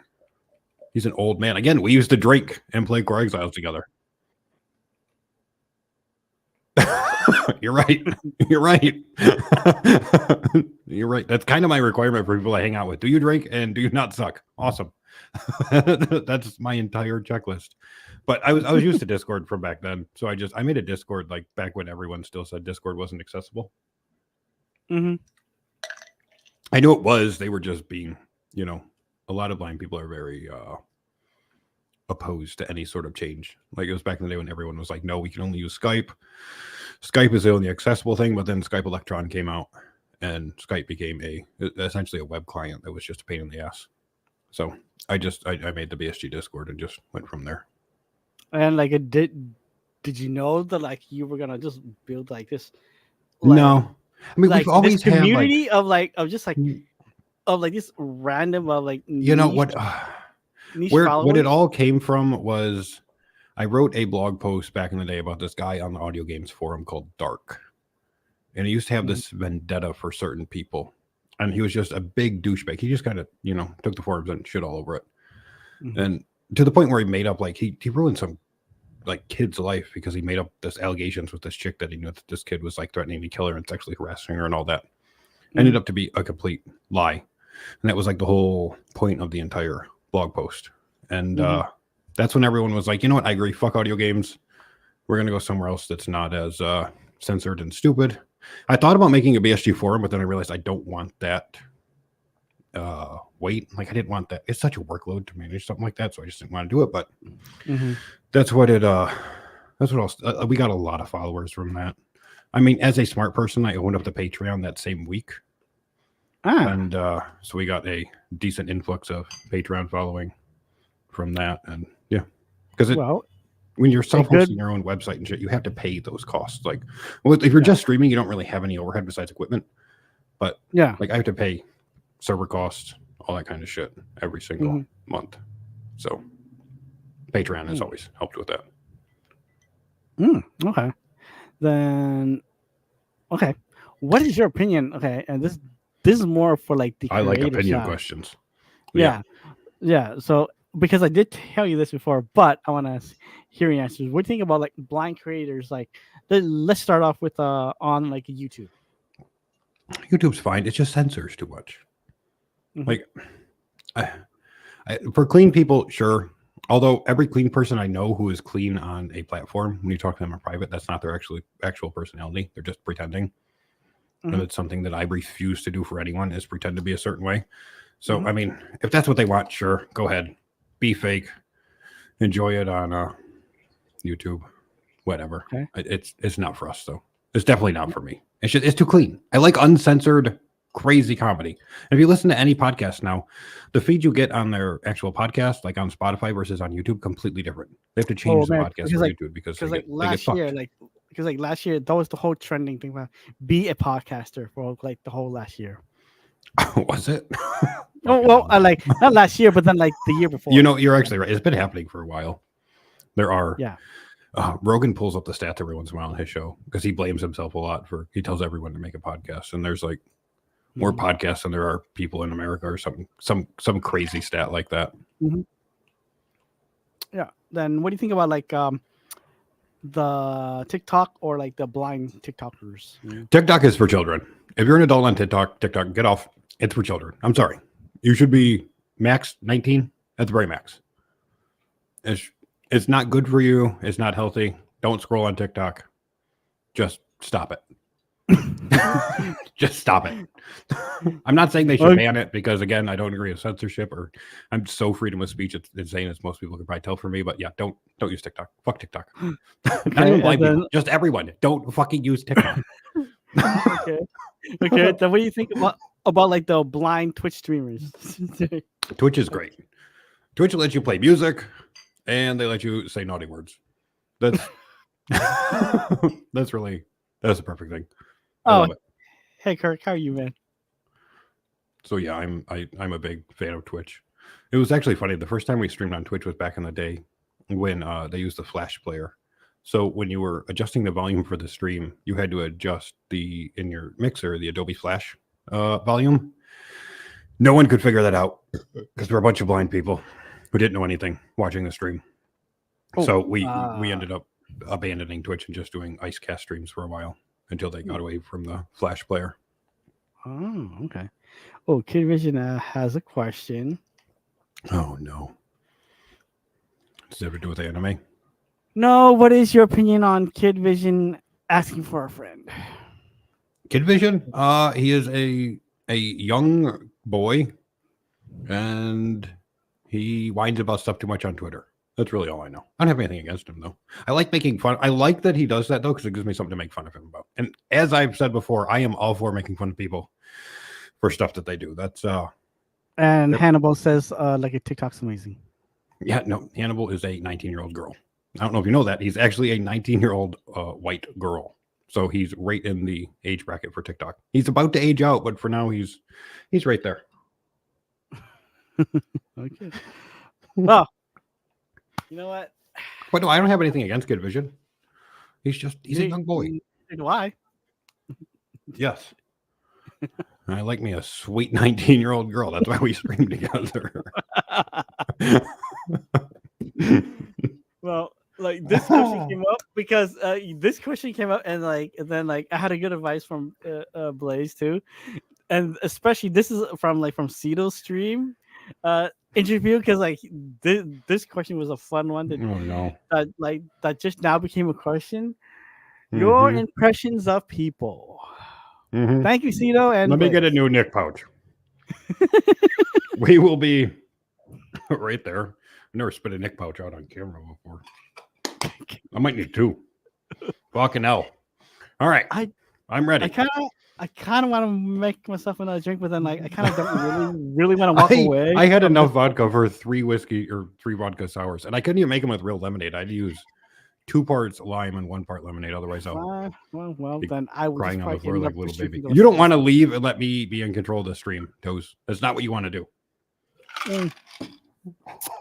He's an old man. Again, we used to drink and play Core Exiles together. You're right. You're right. You're right. That's kind of my requirement for people I hang out with. Do you drink and do you not suck? Awesome. That's my entire checklist. But I was used to Discord from back then. So I made a Discord like back when everyone still said Discord wasn't accessible. Mhm. I knew it was. They were just being, a lot of blind people are very opposed to any sort of change. Like it was back in the day when everyone was like, no, we can only use Skype. Skype is the only accessible thing, but then Skype Electron came out and Skype became essentially a web client that was just a pain in the ass. So I made the BSG Discord and just went from there. And like, it did you know that like you were gonna just build like this? Like, No, I mean like we've always this had community of just like like, of like this random of like you know niche, what niche what followers. it all came from was I wrote a blog post back in the day about this guy on the audio games forum called Dark. And he used to have this vendetta for certain people. And he was just a big douchebag. He just kind of, took the forums and shit all over it. Mhm. And to the point where he made up, like, he ruined some, like, kid's life because he made up this allegations with this chick that he knew that this kid was, like, threatening to kill her and sexually harassing her and all that. Ended up to be a complete lie. And that was, like, the whole point of the entire blog post. And that's when everyone was like, you know what, I agree, fuck audio games. We're going to go somewhere else that's not as censored and stupid. I thought about making a BSG forum, but then I realized I don't want that weight. Like I didn't want that. It's such a workload to manage something like that, so I just didn't want to do it. But that's what it. That's what else. We got a lot of followers from that. I mean, as a smart person, I opened up the Patreon that same week, and so we got a decent influx of Patreon following from that, and yeah, because when you're self-hosting your own website and shit, you have to pay those costs. Like, well, if you're just streaming, you don't really have any overhead besides equipment. But like I have to pay server costs, all that kind of shit every single month. So Patreon has always helped with that. Okay. Then, okay. What is your opinion? Okay, and this is more for like the I like opinion side. questions. Yeah. So because I did tell you this before, but I want to hear your answers. What do you think about like blind creators? Like, let's start off with on like YouTube. YouTube's fine. It just censors too much. Like, for clean people, sure. Although every clean person I know who is clean on a platform, when you talk to them in private, that's not their actual personality. They're just pretending. And it's something that I refuse to do for anyone, is pretend to be a certain way. So, I mean, if that's what they want, sure, go ahead. Be fake. Enjoy it on YouTube. Whatever. Okay. It's not for us, though. It's definitely not for me. It's too clean. I like uncensored, crazy comedy. And if you listen to any podcast now, the feed you get on their actual podcast, like on Spotify versus on YouTube, completely different. They have to change the podcast for YouTube because like last year, last year, that was the whole trending thing about be a podcaster for like the whole last year. Was it? Oh, well, I like not last year, but then like the year before. You know, you're actually right. It's been happening for a while. There are. Yeah. Rogan pulls up the stats every once in a while on his show because he blames himself a lot for. He tells everyone to make a podcast, and there's like more podcasts than there are people in America, or some crazy stat like that. Mm-hmm. Yeah. Then what do you think about like the TikTok or like the blind TikTokers? TikTok is for children. If you're an adult on TikTok, get off. It's for children. I'm sorry. You should be max 19 at the very max. It's not good for you. It's not healthy. Don't scroll on TikTok. Just stop it. Just stop it. I'm not saying they should ban it because, again, I don't agree with censorship, or I'm so freedom of speech. It's insane, as most people can probably tell from me. But yeah, don't use TikTok. Fuck TikTok. Not even blind people. Just everyone. Don't fucking use TikTok. Okay. Then what do you think about like the blind Twitch streamers? Twitch is great. Twitch lets you play music, and they let you say naughty words. That's that's the perfect thing. I love it. Hey Kirk, how are you, man? So yeah, I'm a big fan of Twitch. It was actually funny. The first time we streamed on Twitch was back in the day when they used the Flash player. So when you were adjusting the volume for the stream, you had to adjust in your mixer, the Adobe Flash volume. No one could figure that out because we're a bunch of blind people who didn't know anything watching the stream. So we ended up abandoning Twitch and just doing IceCast streams for a while until they got away from the Flash player. Oh, okay. Oh, Kid Vision has a question. Oh no. Does it ever do with anime? No, what is your opinion on Kid Vision asking for a friend? Kid Vision? He is a young boy, and he whines about stuff too much on Twitter. That's really all I know. I don't have anything against him, though. I like making fun. I like that he does that, though, because it gives me something to make fun of him about. And as I've said before, I am all for making fun of people for stuff that they do. That's and Hannibal says like a TikTok's amazing. Yeah, no, Hannibal is a 19-year-old girl. I don't know if you know that. He's actually a 19-year-old white girl. So he's right in the age bracket for TikTok. He's about to age out, but for now he's right there. Okay. Well, you know what? But no, I don't have anything against Kid Vision. He's a young boy. Do I? Yes. I like me a sweet 19-year-old girl. That's why we stream together. Well, like this question came up because this question came up, and then I had a good advice from Blaze too, and especially this is from Cito's stream interview, because like this question was a fun one that just now became a question. Your impressions of people. Thank you, Cito. And let me get a new Nick pouch. We will be right there. I never spit a Nick pouch out on camera before. I might need two. Fucking hell. All right. I'm ready. I kind of want to make myself another drink, but then I kind of don't really want to walk away. I had enough vodka for 3 vodka sours, and I couldn't even make them with real lemonade. I'd use 2 parts lime and 1 part lemonade. Otherwise, I'll then I would crying on the floor like a little baby. You You don't want to leave and let me be in control of the stream, Toes. That's not what you want to do.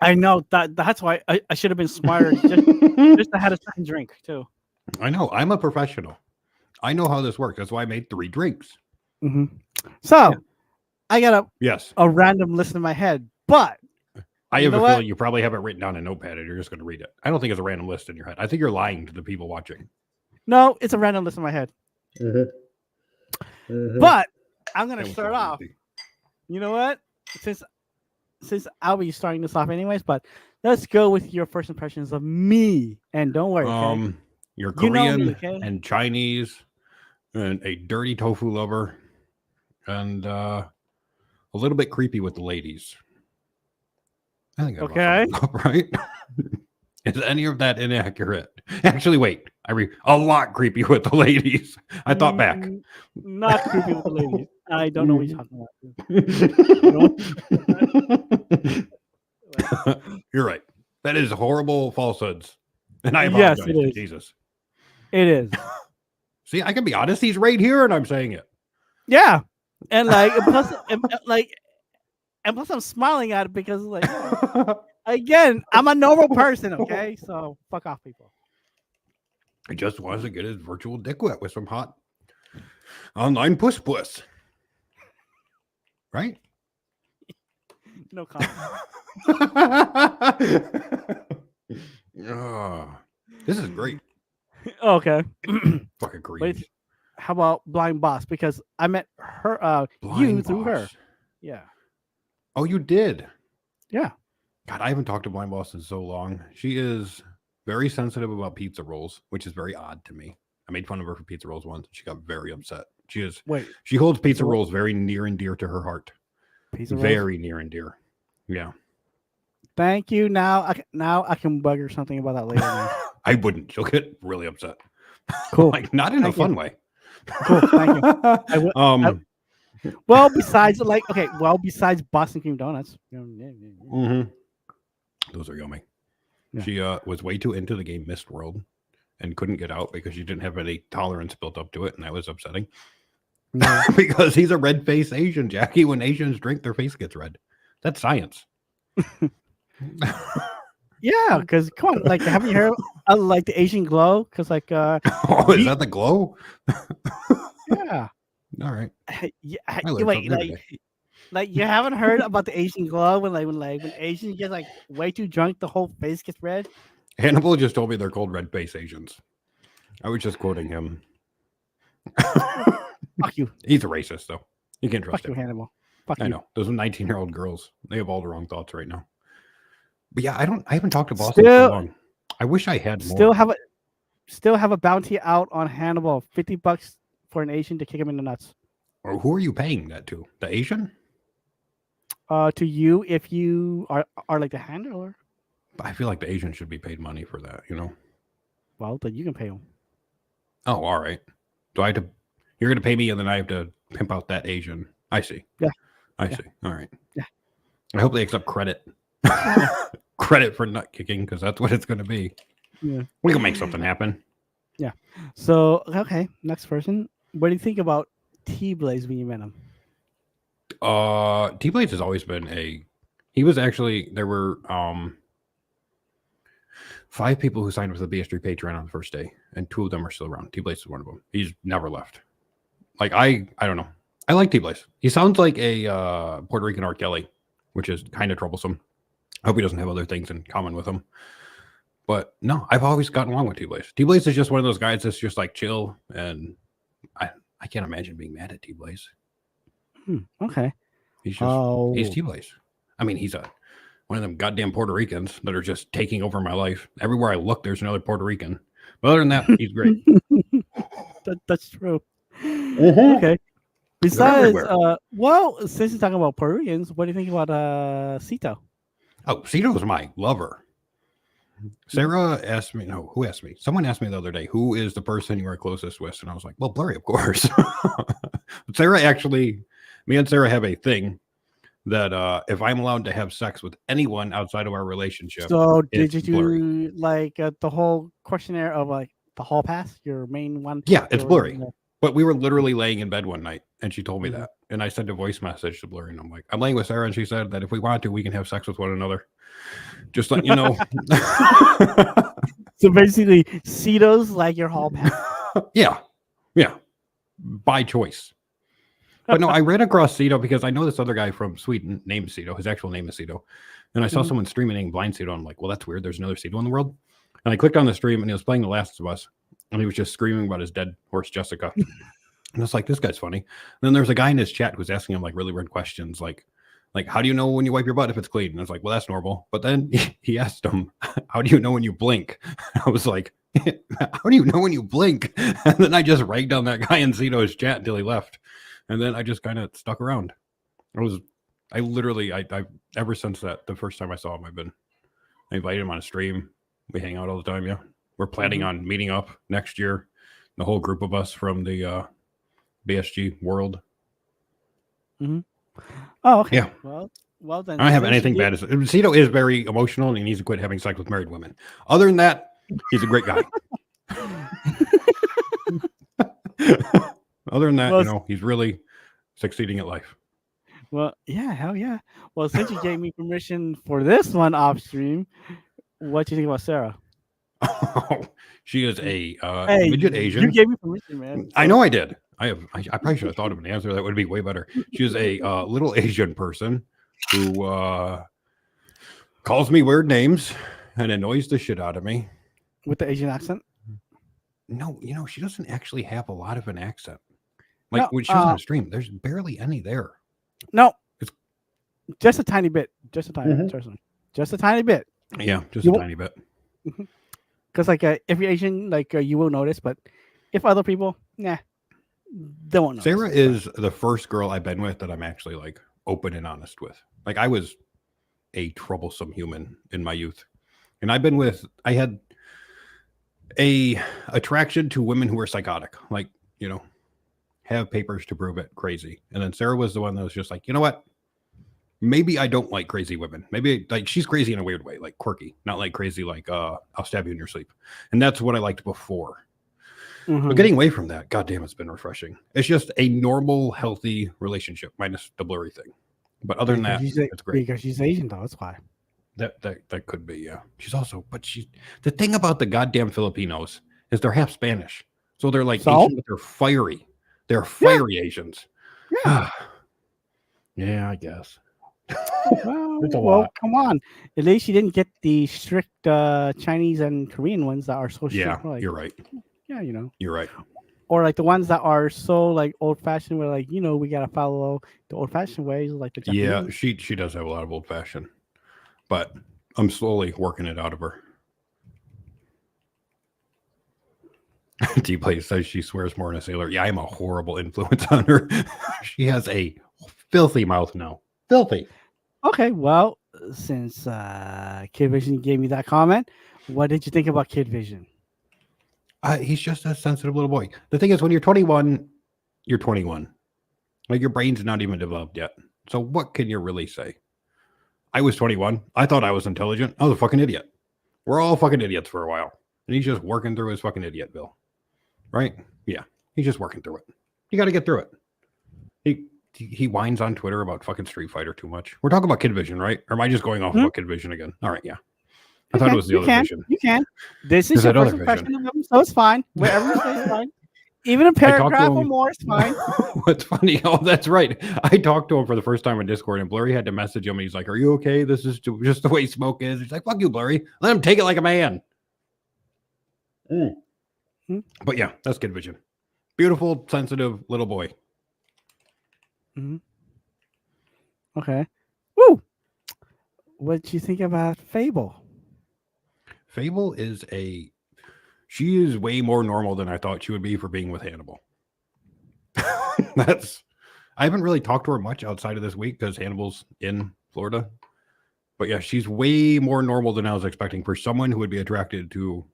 I know that's why I should have been smarter. just to have a second drink too. I know. I'm a professional. I know how this works. That's why I made 3 drinks. So I got a random list in my head, but I have a feeling you probably have it written down in a notepad and you're just going to read it. I don't think it's a random list in your head. I think you're lying to the people watching. No, it's a random list in my head. But I'm going to start off. You know what? Since I'll be starting this off anyways, but let's go with your first impressions of me. And don't worry, okay? You're Korean and Chinese and a dirty tofu lover and a little bit creepy with the ladies. I think that's up, right? Is any of that inaccurate? Actually, wait. A lot creepy with the ladies. I thought back. Not creepy with the ladies. I don't know what you're talking about. You're right. That is horrible falsehoods. And I apologize. Yes, it is. Jesus. It is. See, I can be honest. He's right here, and I'm saying it. Yeah, and plus, And plus, I'm smiling at it because, like, again, I'm a normal person, okay? So fuck off, people. He just wants to get his virtual dick wet with some hot online puss. Right? No comment. This is great. Okay. Fucking But great. how about Blind Boss? Because I met her, you through her. Yeah. Oh, you did? Yeah. God, I haven't talked to Blind Boss in so long. She is very sensitive about pizza rolls, which is very odd to me. I made fun of her for pizza rolls once. She got very upset. She holds pizza rolls very near and dear to her heart. Pizza rolls? Very near and dear. Yeah. Thank you. Now I can bug her something about that later. I wouldn't. She'll get really upset. Cool. Like, not in a fun way. Cool. Thank you. Well, besides Boston cream donuts. Mm-hmm. Those are yummy. Yeah. She was way too into the game Mistworld and couldn't get out because she didn't have any tolerance built up to it, and that was upsetting. Yeah. Because he's a red-faced Asian, Jackie. When Asians drink, their face gets red. That's science. Yeah, because come on, like, haven't you heard like the Asian glow? Because like, oh, is that the glow? Yeah. All right. Yeah. Wait, like you haven't heard about the Asian glow when Asians get like way too drunk, the whole face gets red. Hannibal just told me they're called red-faced Asians. I was just quoting him. Fuck you. He's a racist, though. You can't trust him. You, Hannibal. Fuck you. I know. Those are 19-year-old girls. They have all the wrong thoughts right now. But yeah, I haven't talked to Boston for long. I wish I had more. Still have a bounty out on Hannibal. $50 for an Asian to kick him in the nuts. Or who are you paying that to? The Asian? To you, if you are like the handler. I feel like the Asian should be paid money for that, you know? Well, then you can pay him. Oh, all right. Do I have to? You're going to pay me, and then I have to pimp out that Asian. I see. Yeah. I see. All right. Yeah. I hope they accept credit. Credit for nut kicking, because that's what it's going to be. Yeah. We can make something happen. Yeah. So, okay. Next person. What do you think about T-Blaze when you met him? T-Blaze has always been he was actually, there were 5 people who signed with the BS3 Patreon on the first day, and 2 of them are still around. T-Blaze is one of them. He's never left. Like, I don't know. I like T-Blaze. He sounds like a Puerto Rican R. Kelly, which is kind of troublesome. I hope he doesn't have other things in common with him. But no, I've always gotten along with T-Blaze. T-Blaze is just one of those guys that's just like chill, and I can't imagine being mad at T-Blaze. Okay. He's T-Blaze. I mean, he's one of them goddamn Puerto Ricans that are just taking over my life. Everywhere I look, there's another Puerto Rican. But other than that, he's great. That's true. Mm-hmm. Okay. Besides, well, since you're talking about Puerto Ricans, what do you think about Cito? Oh, Cito's my lover. Sarah asked me, no, who asked me? Someone asked me the other day, who is the person you are closest with? And I was like, well, Blurry, of course. But Sarah me and Sarah have a thing that if I'm allowed to have sex with anyone outside of our relationship. So did you do like the whole questionnaire of like the hall pass, your main one? Yeah, it's Blurry. But we were literally laying in bed one night, and she told me that. And I sent a voice message to Blurry, and I'm like, I'm laying with Sarah, and she said that if we want to, we can have sex with one another. Just letting you know. So basically, Cito's like your hall pass. Yeah. By choice. But no, I ran across Cito because I know this other guy from Sweden named Cito. His actual name is Cito. And I saw someone streaming named Blind Cito. I'm like, well, that's weird. There's another Cito in the world. And I clicked on the stream, and he was playing The Last of Us. And he was just screaming about his dead horse, Jessica. And it's like, this guy's funny. And then there's a guy in his chat who's asking him like really weird questions, like how do you know when you wipe your butt if it's clean? And I was like, well, that's normal. But then he asked him, how do you know when you blink? I was like, how do you know when you blink? And then I just ragged on that guy in Cito's chat until he left. And then I just kind of stuck around. I ever since that, the first time I saw him, I invited him on a stream. We hang out all the time. Yeah. We're planning on meeting up next year. The whole group of us from the BSG world. Mm-hmm. Oh, okay. Yeah. Well then. I don't have anything bad to say. Cito is very emotional, and he needs to quit having sex with married women. Other than that, he's a great guy. Other than that, he's really succeeding at life. Well, yeah, hell yeah. Well, since you gave me permission for this one off stream, what do you think about Sarah? She is a Hey, midget you Asian. gave me permission, man. I So, know I did. I probably should have thought of an answer that would be way better. She is a little Asian person who calls me weird names and annoys the shit out of me. with the Asian accent? No, she doesn't actually have a lot of an accent. Like No, when she was on stream, there's barely any there. no, It's- just a tiny bit. Just a tiny Mhm. bit. Just a tiny bit. Yeah, just You a won't- tiny bit. Because like if you're Asian, like you will notice, but if other people, nah, they won't notice. Sarah is the first girl I've been with that I'm actually like open and honest with. Like I was a troublesome human in my youth. And I had a attraction to women who were psychotic, like, have papers to prove it, crazy. And then Sarah was the one that was just like, you know what? Maybe I don't like crazy women. Maybe like she's crazy in a weird way, like quirky, not like crazy, like I'll stab you in your sleep. And that's what I liked before. Mhm. But getting away from that, goddamn, it's been refreshing. It's just a normal, healthy relationship, minus the blurry thing. But other than that, it's great. Because she's Asian, though. That's why. That could be, yeah. The thing about the goddamn Filipinos is they're half Spanish. So they're like So? Asian, but they're fiery. They're fiery Asians. Yeah. Yeah, I guess. Well, It's a lot. come on. At least you didn't get the strict Chinese and Korean ones that are so strict. Yeah, like, you're right. yeah, You're right. or like the ones that are so like old fashioned, where like we gotta follow the old fashioned ways, like the Japanese. Yeah, she does have a lot of old fashioned, but I'm slowly working it out of her. T-Play says she swears more than a sailor. Yeah, I'm a horrible influence on her. She has a filthy mouth now. Filthy. Okay, well, since Kid Vision gave me that comment, what did you think about Kid Vision? He's just a sensitive little boy. The thing is, when you're 21, you're 21. Like your brain's not even developed yet. So what can you really say? I was 21. I thought I was intelligent. I was a fucking idiot. We're all fucking idiots for a while. And he's just working through his fucking idiot bill. Right? Yeah. He's just working through it. You got to get through it. He whines on Twitter about fucking Street Fighter too much. We're talking about Kid Vision, right? Or am I just going off about Kid Vision again? All right, yeah. I thought it was the other Vision. You can. This is Is your that first other impression of him, so it's fine. Whatever you say is fine. Even a talked to paragraph or him- more is fine. What's funny? Oh, that's right. I talked to him for the first time in Discord, and Blurry had to message him. And he's like, "Are you okay? This is just the way smoke is." He's like, "Fuck you, Blurry. Let him take it like a man." But yeah, that's Kid Vision. Beautiful, sensitive little boy. Okay. Woo. What do you think about Fable? Fable is she is way more normal than I thought she would be for being with Hannibal. I haven't really talked to her much outside of this week because Hannibal's in Florida. But yeah, she's way more normal than I was expecting for someone who would be attracted to,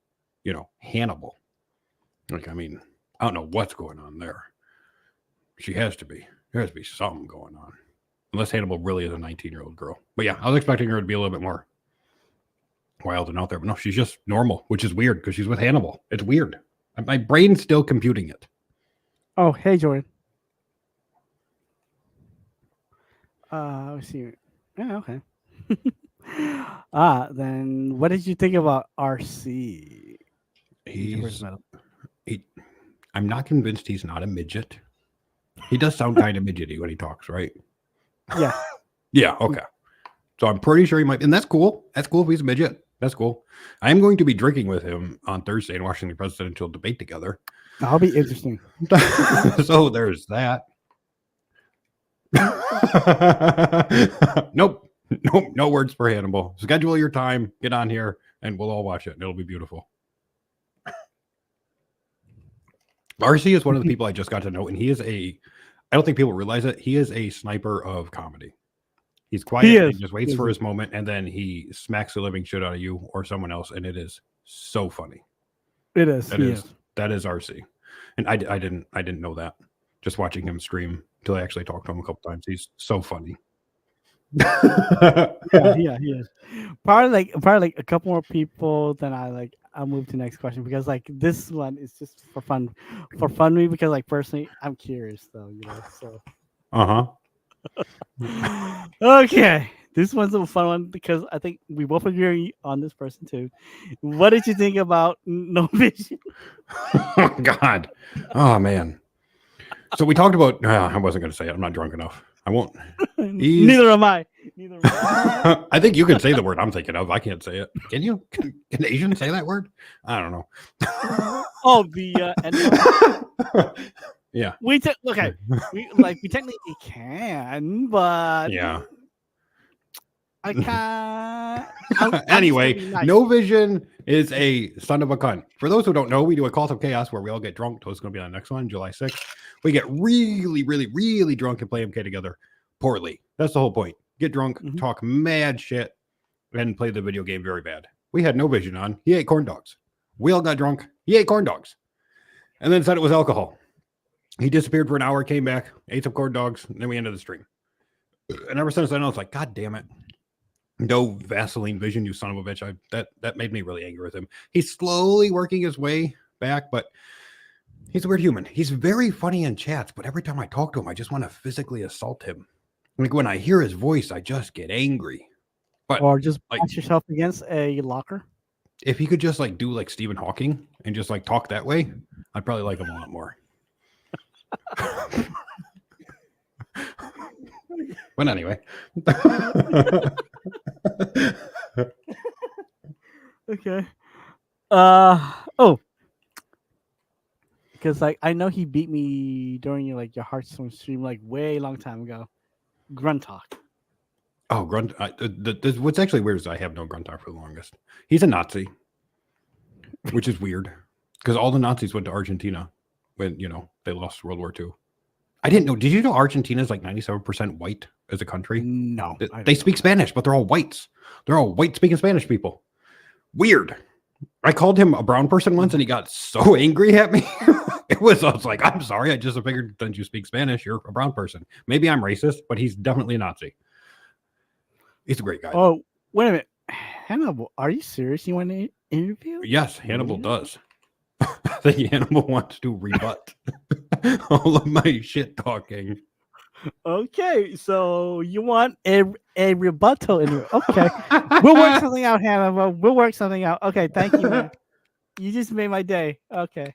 Hannibal. Like, I mean, I don't know what's going on there. She has to be. There has to be something going on. Unless Hannibal really is a 19-year-old girl. But yeah, I was expecting her to be a little bit more wild and out there. But no, she's just normal, which is weird because she's with Hannibal. It's weird. My brain's still computing it. Oh, hey, Jordan. Let's see. Yeah, okay. Then what did you think about RC? I'm not convinced he's not a midget. He does sound kind of midgety when he talks, right? Yeah. Yeah, okay. So I'm pretty sure he might, and that's cool. That's cool if he's a midget. That's cool. I am going to be drinking with him on Thursday and watching the presidential debate together. That'll be interesting. So there's that. Nope, no words for Hannibal. Schedule your time, get on here, and we'll all watch it, and it'll be beautiful. RC is one of the people I just got to know, and I don't think people realize it, he is a sniper of comedy. He's quiet, he just waits for his moment, and then he smacks the living shit out of you or someone else, and it is so funny. It is. That is RC. And I didn't know that. Just watching him stream until I actually talked to him a couple times. He's so funny. Yeah, he is. Probably like a couple more people than I'll move to the next question because like this one is just for fun me because like personally I'm curious though, so Okay, this one's a fun one because I think we both agree on this person too. What did you think about No Vision? Oh, God. Oh, man. So we talked about. I wasn't going to say it. I'm not drunk enough. I won't. Neither am I. Neither am I. I think you can say the word I'm thinking of. I can't say it. Can you? Can Asians say that word? I don't know. Oh, the N-word? Yeah. We okay. We technically can, but Yeah. I can't. I'm just Anyway, gonna be nice. No Vision is a son of a cunt. For those who don't know, we do a Cult of Chaos where we all get drunk. Toad's going to be on the next one, July 6th. We get really, really, really drunk and play MK together poorly. That's the whole point. Get drunk, Mhm. talk mad shit, and play the video game very bad. We had No Vision on. He ate corn dogs. We all got drunk. He ate corn dogs. And then said it was alcohol. He disappeared for an hour, came back, ate some corn dogs, and then we ended the stream. And ever since then, I was like, God damn it. No Vaseline Vision, you son of a bitch. That made me really angry with him. He's slowly working his way back, but he's a weird human. He's very funny in chats, but every time I talk to him, I just want to physically assault him. Like when I hear his voice, I just get angry. But Or just like- punch yourself against a locker. if he could just like do like Stephen Hawking and just like talk that way, I'd probably like him a lot more. But anyway. Okay. Because like I know he beat me during your Hearthstone stream like way long time ago. Gruntalk. Oh, Grunt. What's actually weird is I have known Gruntalk for the longest. He's a Nazi, which is weird because all the Nazis went to Argentina when they lost World War II. I didn't know. Did you know Argentina is like 97% white as a country? No. They speak Spanish, but they're all whites. They're all white speaking Spanish people. Weird. I called him a brown person once and he got so angry at me. I was like, I'm sorry. I just figured since you speak Spanish, you're a brown person. Maybe I'm racist, but he's definitely a Nazi. He's a great guy. Oh, wait a minute. Hannibal, are you serious? You want to interview? Yes, Hannibal does. I think Hannibal wants to rebut all of my shit talking. Okay, so you want a rebuttal interview. Okay. We'll work something out, Hannibal. We'll work something out. Okay, thank you, man. You just made my day. Okay.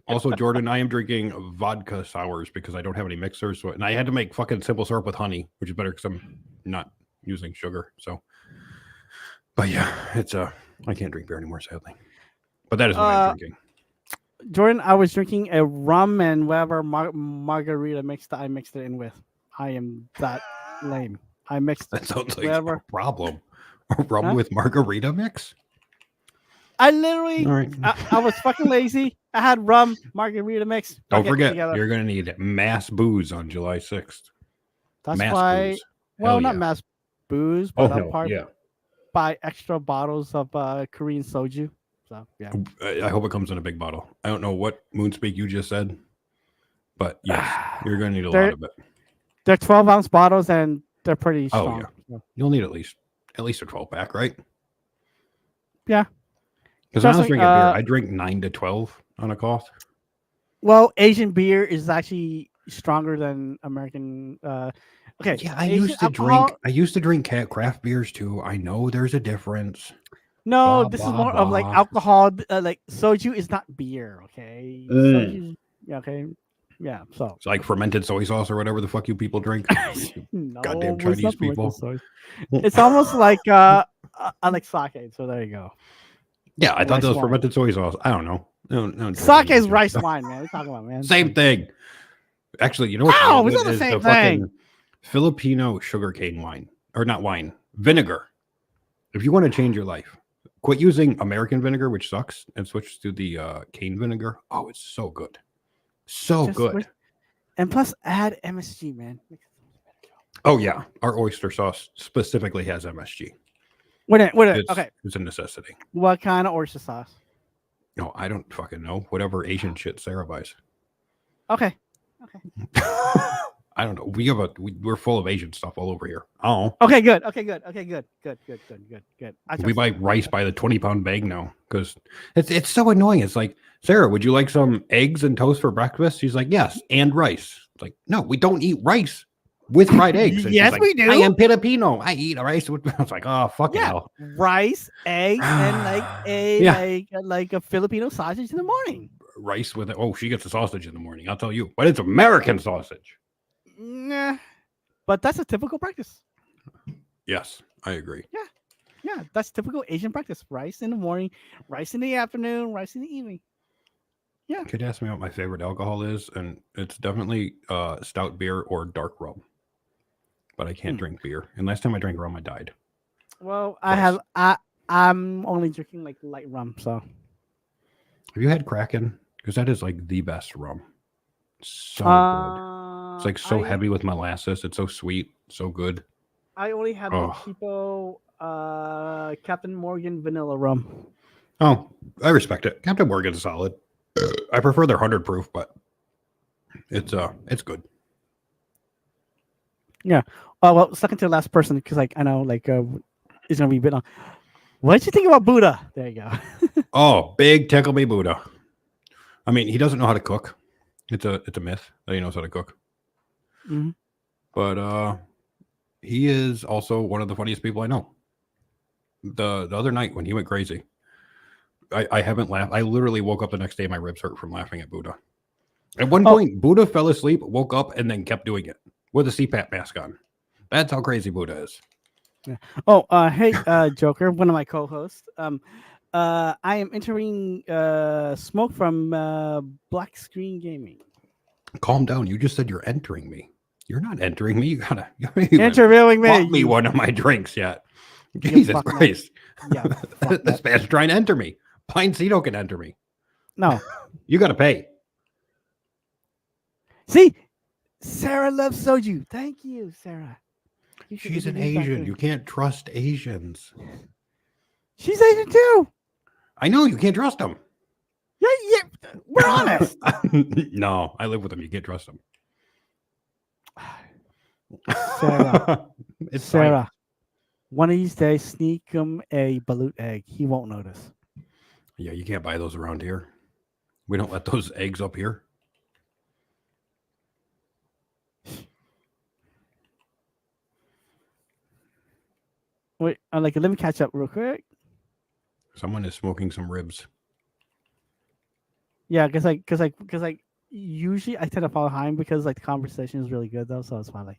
Also, Jordan, I am drinking vodka sours because I don't have any mixers. And I had to make fucking simple syrup with honey, which is better because I'm not using sugar. So, but yeah, it's I can't drink beer anymore, sadly. But that is what I'm drinking. Jordan, I was drinking a rum and whatever margarita mix that I mixed it in with. I am that lame. I mixed That sounds like whatever. a problem. A rum Huh? with margarita mix? I literally, All right. I was fucking lazy. I had rum, margarita mix. Don't bucket forget, together. you're going to need mass booze on July 6th. That's mass why. booze. Well, Hell not yeah. mass booze, Oh, but I'll hell, probably yeah. buy extra bottles of Korean soju. So yeah. I hope it comes in a big bottle. I don't know what Moonspeak you just said, but yes, you're going to need a lot of it. They're 12-ounce bottles and they're pretty Oh, strong. yeah. So. You'll need at least a 12 pack, right? Yeah. Because when I was Trust me, drinking beer, I drink 9 to 12 on a cough. Well, Asian beer is actually stronger than American. Okay. Yeah, I Asian used to alcohol- drink. I used to drink craft beers too. I know there's a difference. No, blah, this blah, is more of like blah. alcohol. Like soju is not beer. Okay. Soju, yeah. Okay. Yeah. So. It's like fermented soy sauce or whatever the fuck you people drink. No, Goddamn it's Chinese not fermented people. soy. It's almost like like sake. So there you go. Yeah, I thought Rice that was wine. fermented soy sauce. I don't know. No, Sake is rice wine, man. What are you talking about, man? Same thing. Actually, you know what? Ow, really it's not good the is same fucking thing. Filipino sugarcane wine, or not wine, vinegar. If you want to change your life, quit using American vinegar, which sucks, and switch to the cane vinegar. Oh, it's so good, so Just good. switch- And plus, add MSG, man. Oh yeah, our oyster sauce specifically has MSG. Wait, It's, okay. it's a necessity. What kind of oyster sauce? No, I don't fucking know. Whatever Asian shit Sarah buys. Okay. I don't know. We're full of Asian stuff all over here. Oh, Okay, good. Good. we buy rice by the 20-pound bag now because it's so annoying. It's like, Sarah, would you like some eggs and toast for breakfast? She's like, yes, and rice. It's like, no, we don't eat rice. with fried eggs. And she's Yes, like, we do. I am Filipino. I eat rice with. I was like, oh fucking Yeah, hell. rice, eggs, and like a Yeah. like a Filipino sausage in the morning. Rice with it. Oh, she gets a sausage in the morning. I'll tell you, but it's American sausage. Nah, but that's a typical practice. Yes, I agree. Yeah, that's typical Asian practice. Rice in the morning, rice in the afternoon, rice in the evening. Could ask me what my favorite alcohol is, and it's definitely stout beer or dark rum. But I can't drink beer. And last time I drank rum, I died. Well, Twice. I'm only drinking like light rum, so. Have you had Kraken? Because that is like the best rum. So good. It's like so heavy with molasses. It's so sweet, so good. I only had the cheapo Captain Morgan vanilla rum. Oh, I respect it. Captain Morgan's solid. I prefer their 100 proof, but it's good. Yeah. Oh well, second to the last person because like I know like it's gonna be a bit long. What did you think about Buddha? There you go. Oh, big tickle me Buddha. I mean, he doesn't know how to cook. It's a myth that he knows how to cook. Mhm. But he is also one of the funniest people I know. The other night when he went crazy, I haven't laughed. I literally woke up the next day, my ribs hurt from laughing at Buddha. At one point, Buddha fell asleep, woke up, and then kept doing it with a CPAP mask on. That's how crazy Buddha is. Yeah. Oh, hey, Joker, one of my co-hosts. I am entering Smoke from Black Screen Gaming. Calm down. You just said you're entering me. You're not entering me. You gotta interviewing me. Bought me one of my drinks yet. Jesus Christ. Yeah. This man's trying to enter me. Pinecito can enter me. No. You got to pay. See, Sarah loves soju. Thank you, Sarah. She's an Asian. You can't trust Asians. She's Asian too. I know. You can't trust them. Yeah. We're honest. No, I live with them. You can't trust them. Sarah. It's Sarah. fine. One of these days, sneak him a balut egg. He won't notice. Yeah, you can't buy those around here. We don't let those eggs up here. Wait, let me catch up real quick. Someone is smoking some ribs. Yeah, because usually I tend to fall behind because like the conversation is really good though, so it's fine.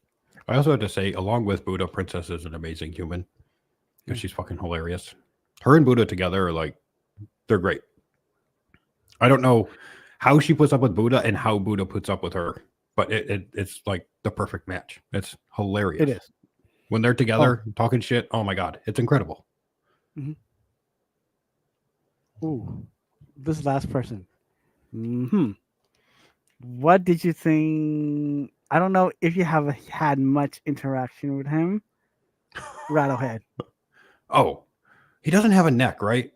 I also have to say, along with Buddha, Princess is an amazing human because she's fucking hilarious. Her and Buddha together are like, they're great. I don't know how she puts up with Buddha and how Buddha puts up with her, but it's like the perfect match. It's hilarious. It is. When they're together talking shit, oh my God, it's incredible. Mm-hmm. Ooh, this last person. Mm-hmm. What did you think? I don't know if you have had much interaction with him. Rattlehead. Oh, he doesn't have a neck, right?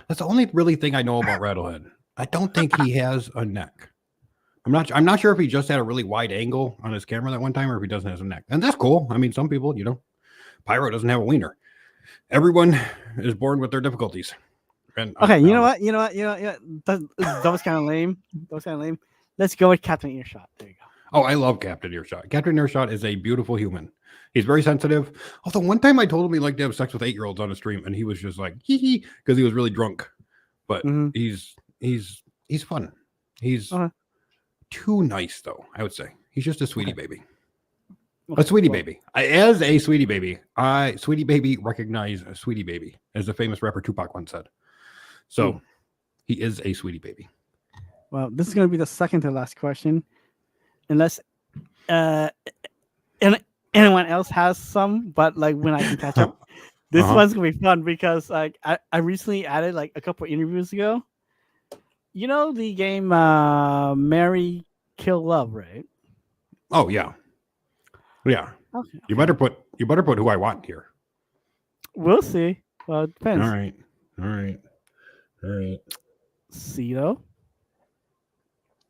That's the only really thing I know about Rattlehead. I don't think he has a neck. I'm not sure if he just had a really wide angle on his camera that one time or if he doesn't have a neck. And that's cool. I mean, some people, Pyro doesn't have a wiener. Everyone is born with their difficulties. And okay, you know what? That was kind of lame. Let's go with Captain Earshot. There you go. Oh, I love Captain Earshot. Captain Earshot is a beautiful human. He's very sensitive. Although one time I told him he liked to have sex with 8-year-olds on a stream, and he was just like, hee hee, because he was really drunk. But he's fun. He's too nice, though, I would say. He's just a sweetie baby. A sweetie baby. As a sweetie baby, sweetie baby recognize a sweetie baby, as the famous rapper Tupac once said. So he is a sweetie baby. Well, this is going to be the second to last question. Unless anyone else has some, but like when I can catch up. This one's going to be fun because like I recently added like a couple interviews ago. You know the game Marry, Kill, Love, right? Oh, yeah. Yeah. Okay. You better put who I want here. We'll see. Well, it depends. All right. Cito.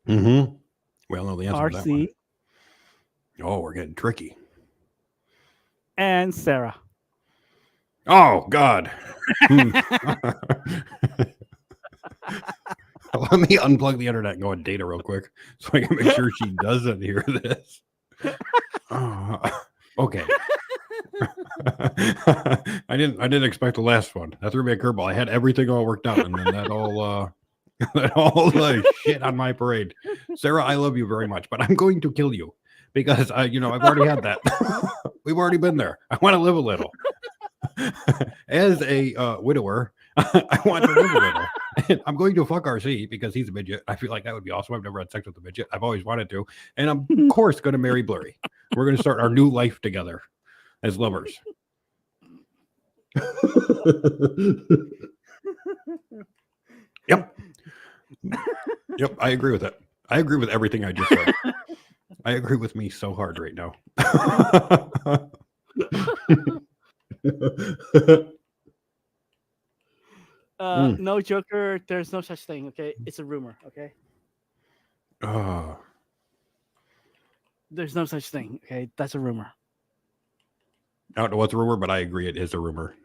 Mm-hmm. We all know the answer RC. to that one. Oh, we're getting tricky. And Sarah. Oh, God. Let me unplug the internet and go on data real quick so I can make sure she doesn't hear this. Okay. I didn't expect the last one. That threw me a curveball. I had everything all worked out, and then that all that all shit on my parade. Sarah, I love you very much, but I'm going to kill you because I've already had that. We've already been there. I want to live a little. As a widower, I want to live a little. And I'm going to fuck RC because he's a midget. I feel like that would be awesome. I've never had sex with a midget. I've always wanted to. And I'm, of course, going to marry Blurry. We're going to start our new life together as lovers. Yep. Yep. I agree with it. I agree with everything I just said. I agree with me so hard right now. No, Joker, there's no such thing, okay? It's a rumor, okay? There's no such thing, okay? That's a rumor. I don't know what's a rumor, but I agree it is a rumor.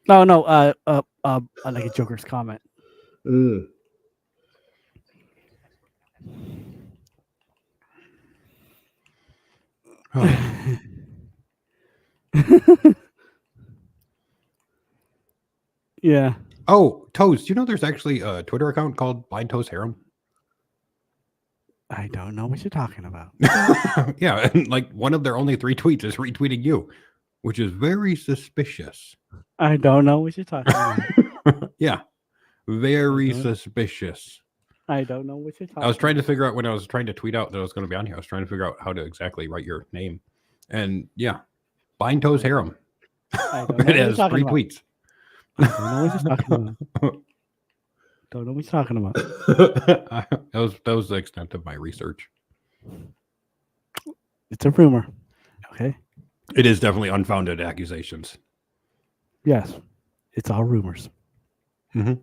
No, like a Joker's comment. Yeah. Oh, Toes, do you know there's actually a Twitter account called Blind Toes Harem? I don't know what you're talking about. Yeah, and like one of their only 3 tweets is retweeting you, which is very suspicious. I don't know what you're talking about. Yeah, very suspicious. I don't know what you're talking about. I was trying to figure out when I was trying to tweet out that I was going to be on here. I was trying to figure out how to exactly write your name. And yeah, Blind Toes Harem. It has 3 tweets. I don't know what you're talking about. Don't know what you're talking about. That was the extent of my research. It's a rumor. Okay. It is definitely unfounded accusations. Yes. It's all rumors. Mm-hmm.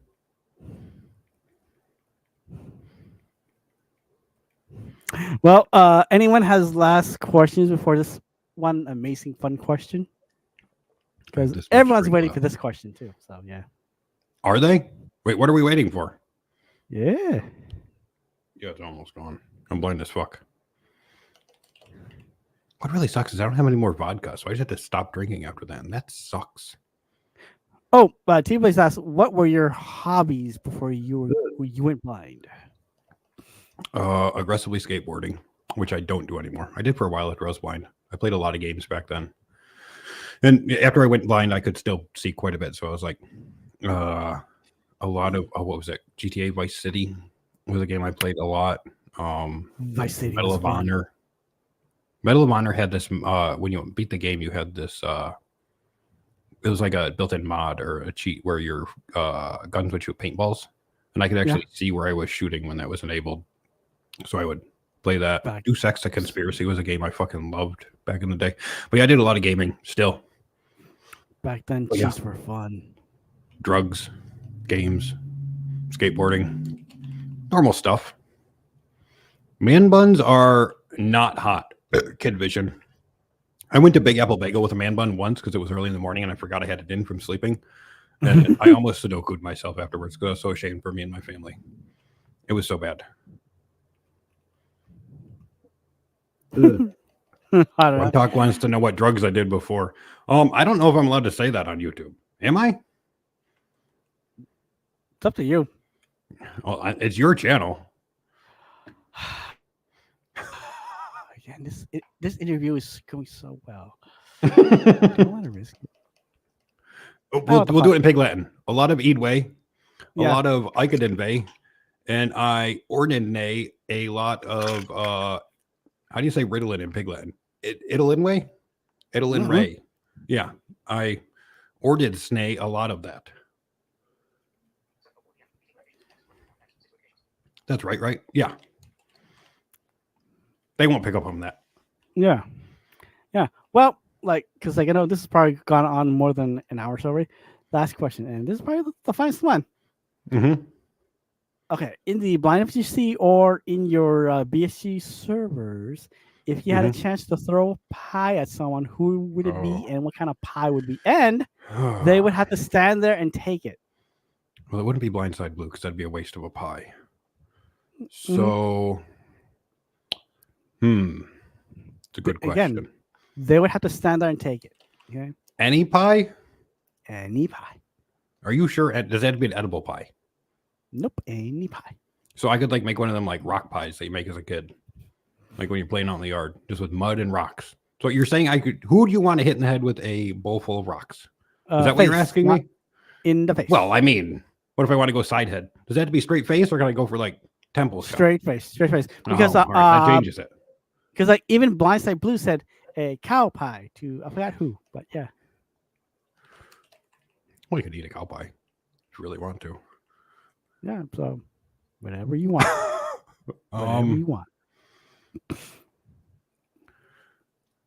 Well, anyone has last questions before this one amazing fun question? Because everyone's waiting for this question too. So yeah. Are they? Wait, what are we waiting for? Yeah. Yeah, it's almost gone. I'm blind as fuck. What really sucks is I don't have any more vodka, so I just had to stop drinking after that, and that sucks. Oh, T-Blaze asked, what were your hobbies before you went blind? Aggressively skateboarding, which I don't do anymore. I did for a while after I was blind. I played a lot of games back then. And after I went blind, I could still see quite a bit. So I was like, a lot of, what was it? GTA Vice City was a game I played a lot. Vice City. Medal of Honor. Medal of Honor had this, when you beat the game, you had this, it was like a built-in mod or a cheat where your guns would shoot paintballs. And I could actually see where I was shooting when that was enabled. So I would play that. Deus Ex: The Conspiracy was a game I fucking loved back in the day. But yeah, I did a lot of gaming still. Back then, just for fun. Drugs, games, skateboarding, normal stuff. Man buns are not hot, Kid Vision. I went to Big Apple Bagel with a man bun once because it was early in the morning and I forgot I had it in from sleeping. And I almost Sudoku'd myself afterwards because I was so ashamed for me and my family. It was so bad. One Talk wants to know what drugs I did before. I don't know if I'm allowed to say that on YouTube. Am I? It's up to you. Well, it's your channel. Again, this interview is going so well. I don't want to risk it. We'll do it in Pig Latin. A lot of Eadway, a lot of Icadinve, and I ordinate a lot of how do you say Ritalin in Pig Latin? Italinway? Italinray. Yeah. I ordered snay a lot of that. That's right? Yeah. They won't pick up on that. Yeah. Well, because I know this has probably gone on more than an hour or so already. Last question, and this is probably the finest one. Mm-hmm. Okay, in the Blind FGC or in your BSG servers, if you had a chance to throw pie at someone, who would it be, and what kind of pie would it be? And they would have to stand there and take it. Well, it wouldn't be Blindside Blue because that'd be a waste of a pie. So, It's a good Again, question. they would have to stand there and take it. Okay, Any pie? any pie. Are you sure? Does that have to be an edible pie? Nope, any pie. So I could like make one of them like rock pies that you make as a kid, like when you're playing out in the yard, just with mud and rocks. So you're saying I could? Who do you want to hit in the head with a bowl full of rocks? Is that what you're Face, asking not me? in the face. Well, I mean, what if I want to go side head? Does that have to be straight face, or can I go for like temples? straight face. Because all right, that changes it. because like even Blindside Blue said a cow pie to I forgot who, but yeah. Well, you could eat a cow pie if you really want to. Yeah, so whatever you want. Whatever you want.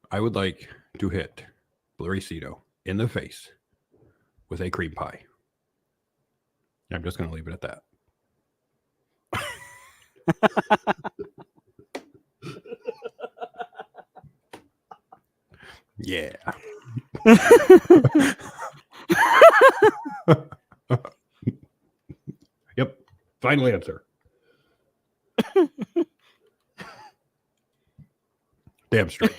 I would like to hit Blurry Cito in the face with a cream pie. I'm just going to leave it at that. Yeah. Yep. Final answer. Damn straight.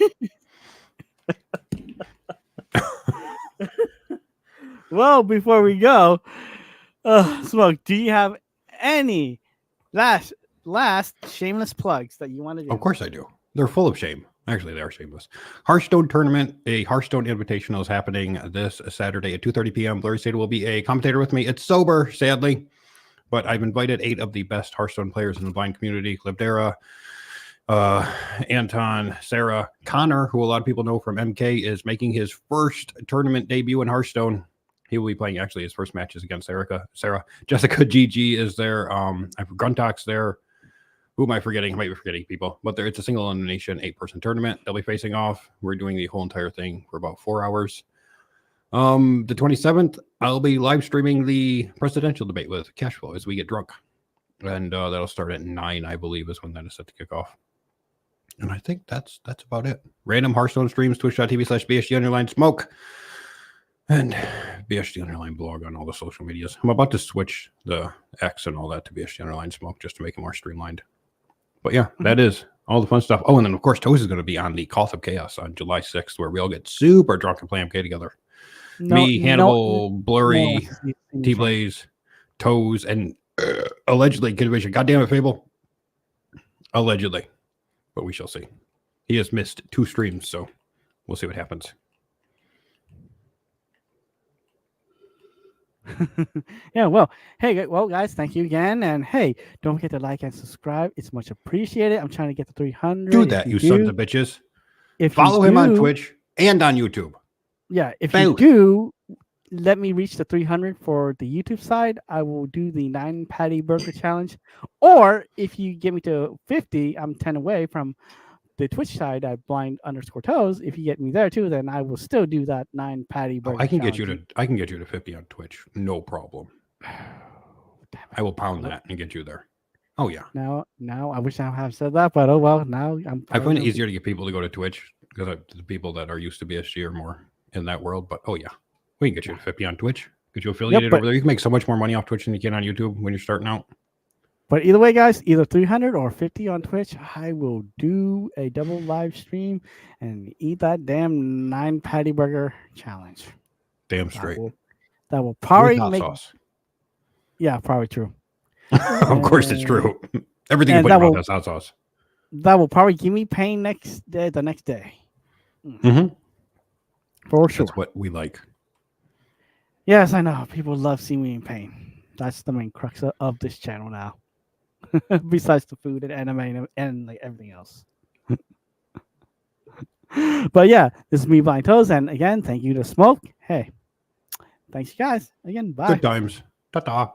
Well, before we go, Smoke, do you have any last shameless plugs that you want to do? Of course I do. They're full of shame. Actually, they are shameless. Hearthstone tournament, a Hearthstone Invitational is happening this Saturday at 2:30 p.m. Blurry Cito will be a commentator with me. It's sober, sadly, but I've invited 8 of the best Hearthstone players in the blind community. Libdera, Anton, Sarah, Connor, who a lot of people know from MK, is making his first tournament debut in Hearthstone. He will be playing actually his first matches against Sarah. Jessica GG is there. Gruntox there. Who am I forgetting? I might be forgetting people, but it's a single elimination 8-person tournament. They'll be facing off. We're doing the whole entire thing for about 4 hours. The 27th, I'll be live streaming the presidential debate with Cashflow as we get drunk. And that'll start at 9, I believe, is when that is set to kick off. And I think that's about it. Random Hearthstone streams, twitch.tv/BSG_smoke. And BSG_blog on all the social medias. I'm about to switch the X and all that to BSG_smoke just to make it more streamlined. But yeah, that is all the fun stuff. Oh, and then of course, Toes is going to be on the Call of Chaos on July 6th, where we all get super drunk and play MK together. Me, Hannibal, Blurry, T-Blaze, Toes, and allegedly Kid Vision. God damn it, Fable. Allegedly. But we shall see. He has missed 2 streams, so we'll see what happens. Yeah, well, hey, well, guys, thank you again, and hey, don't forget to like and subscribe. It's much appreciated. I'm trying to get to 300. Do that, you sons of bitches. If Follow him on Twitch and on YouTube. Yeah, if you do, let me reach the 300 for the YouTube side. I will do the 9 patty burger challenge. Or if you get me to 50, I'm 10 away from the Twitch side at blind_toes. If you get me there too, then I will still do that 9 patty burger. I can get you to 50 on Twitch, no problem. I will pound that and get you there. Oh yeah. Now I wish I have said that, but oh well. Now I find it easier to get people to go to Twitch because the people that are used to BSG are more in that world. But oh yeah, we can get you to 50 on Twitch. Get you affiliated over there. You can make so much more money off Twitch than you can on YouTube when you're starting out. But either way, guys, either 300 or 50 on Twitch, I will do a double live stream and eat that damn 9 patty burger challenge. Damn straight. That will probably make sauce. Yeah, probably true. Of course, it's true. Everything you put around that hot sauce. That will probably give me pain the next day. Mm-hmm. For sure. That's what we like. Yes, I know. People love seeing me in pain. That's the main crux of this channel now. Besides the food and anime and like everything else. But yeah, this is me, Blind Toes, and again, thank you to Smoke. Hey, thanks you guys. Again, bye. Good times. Ta-ta.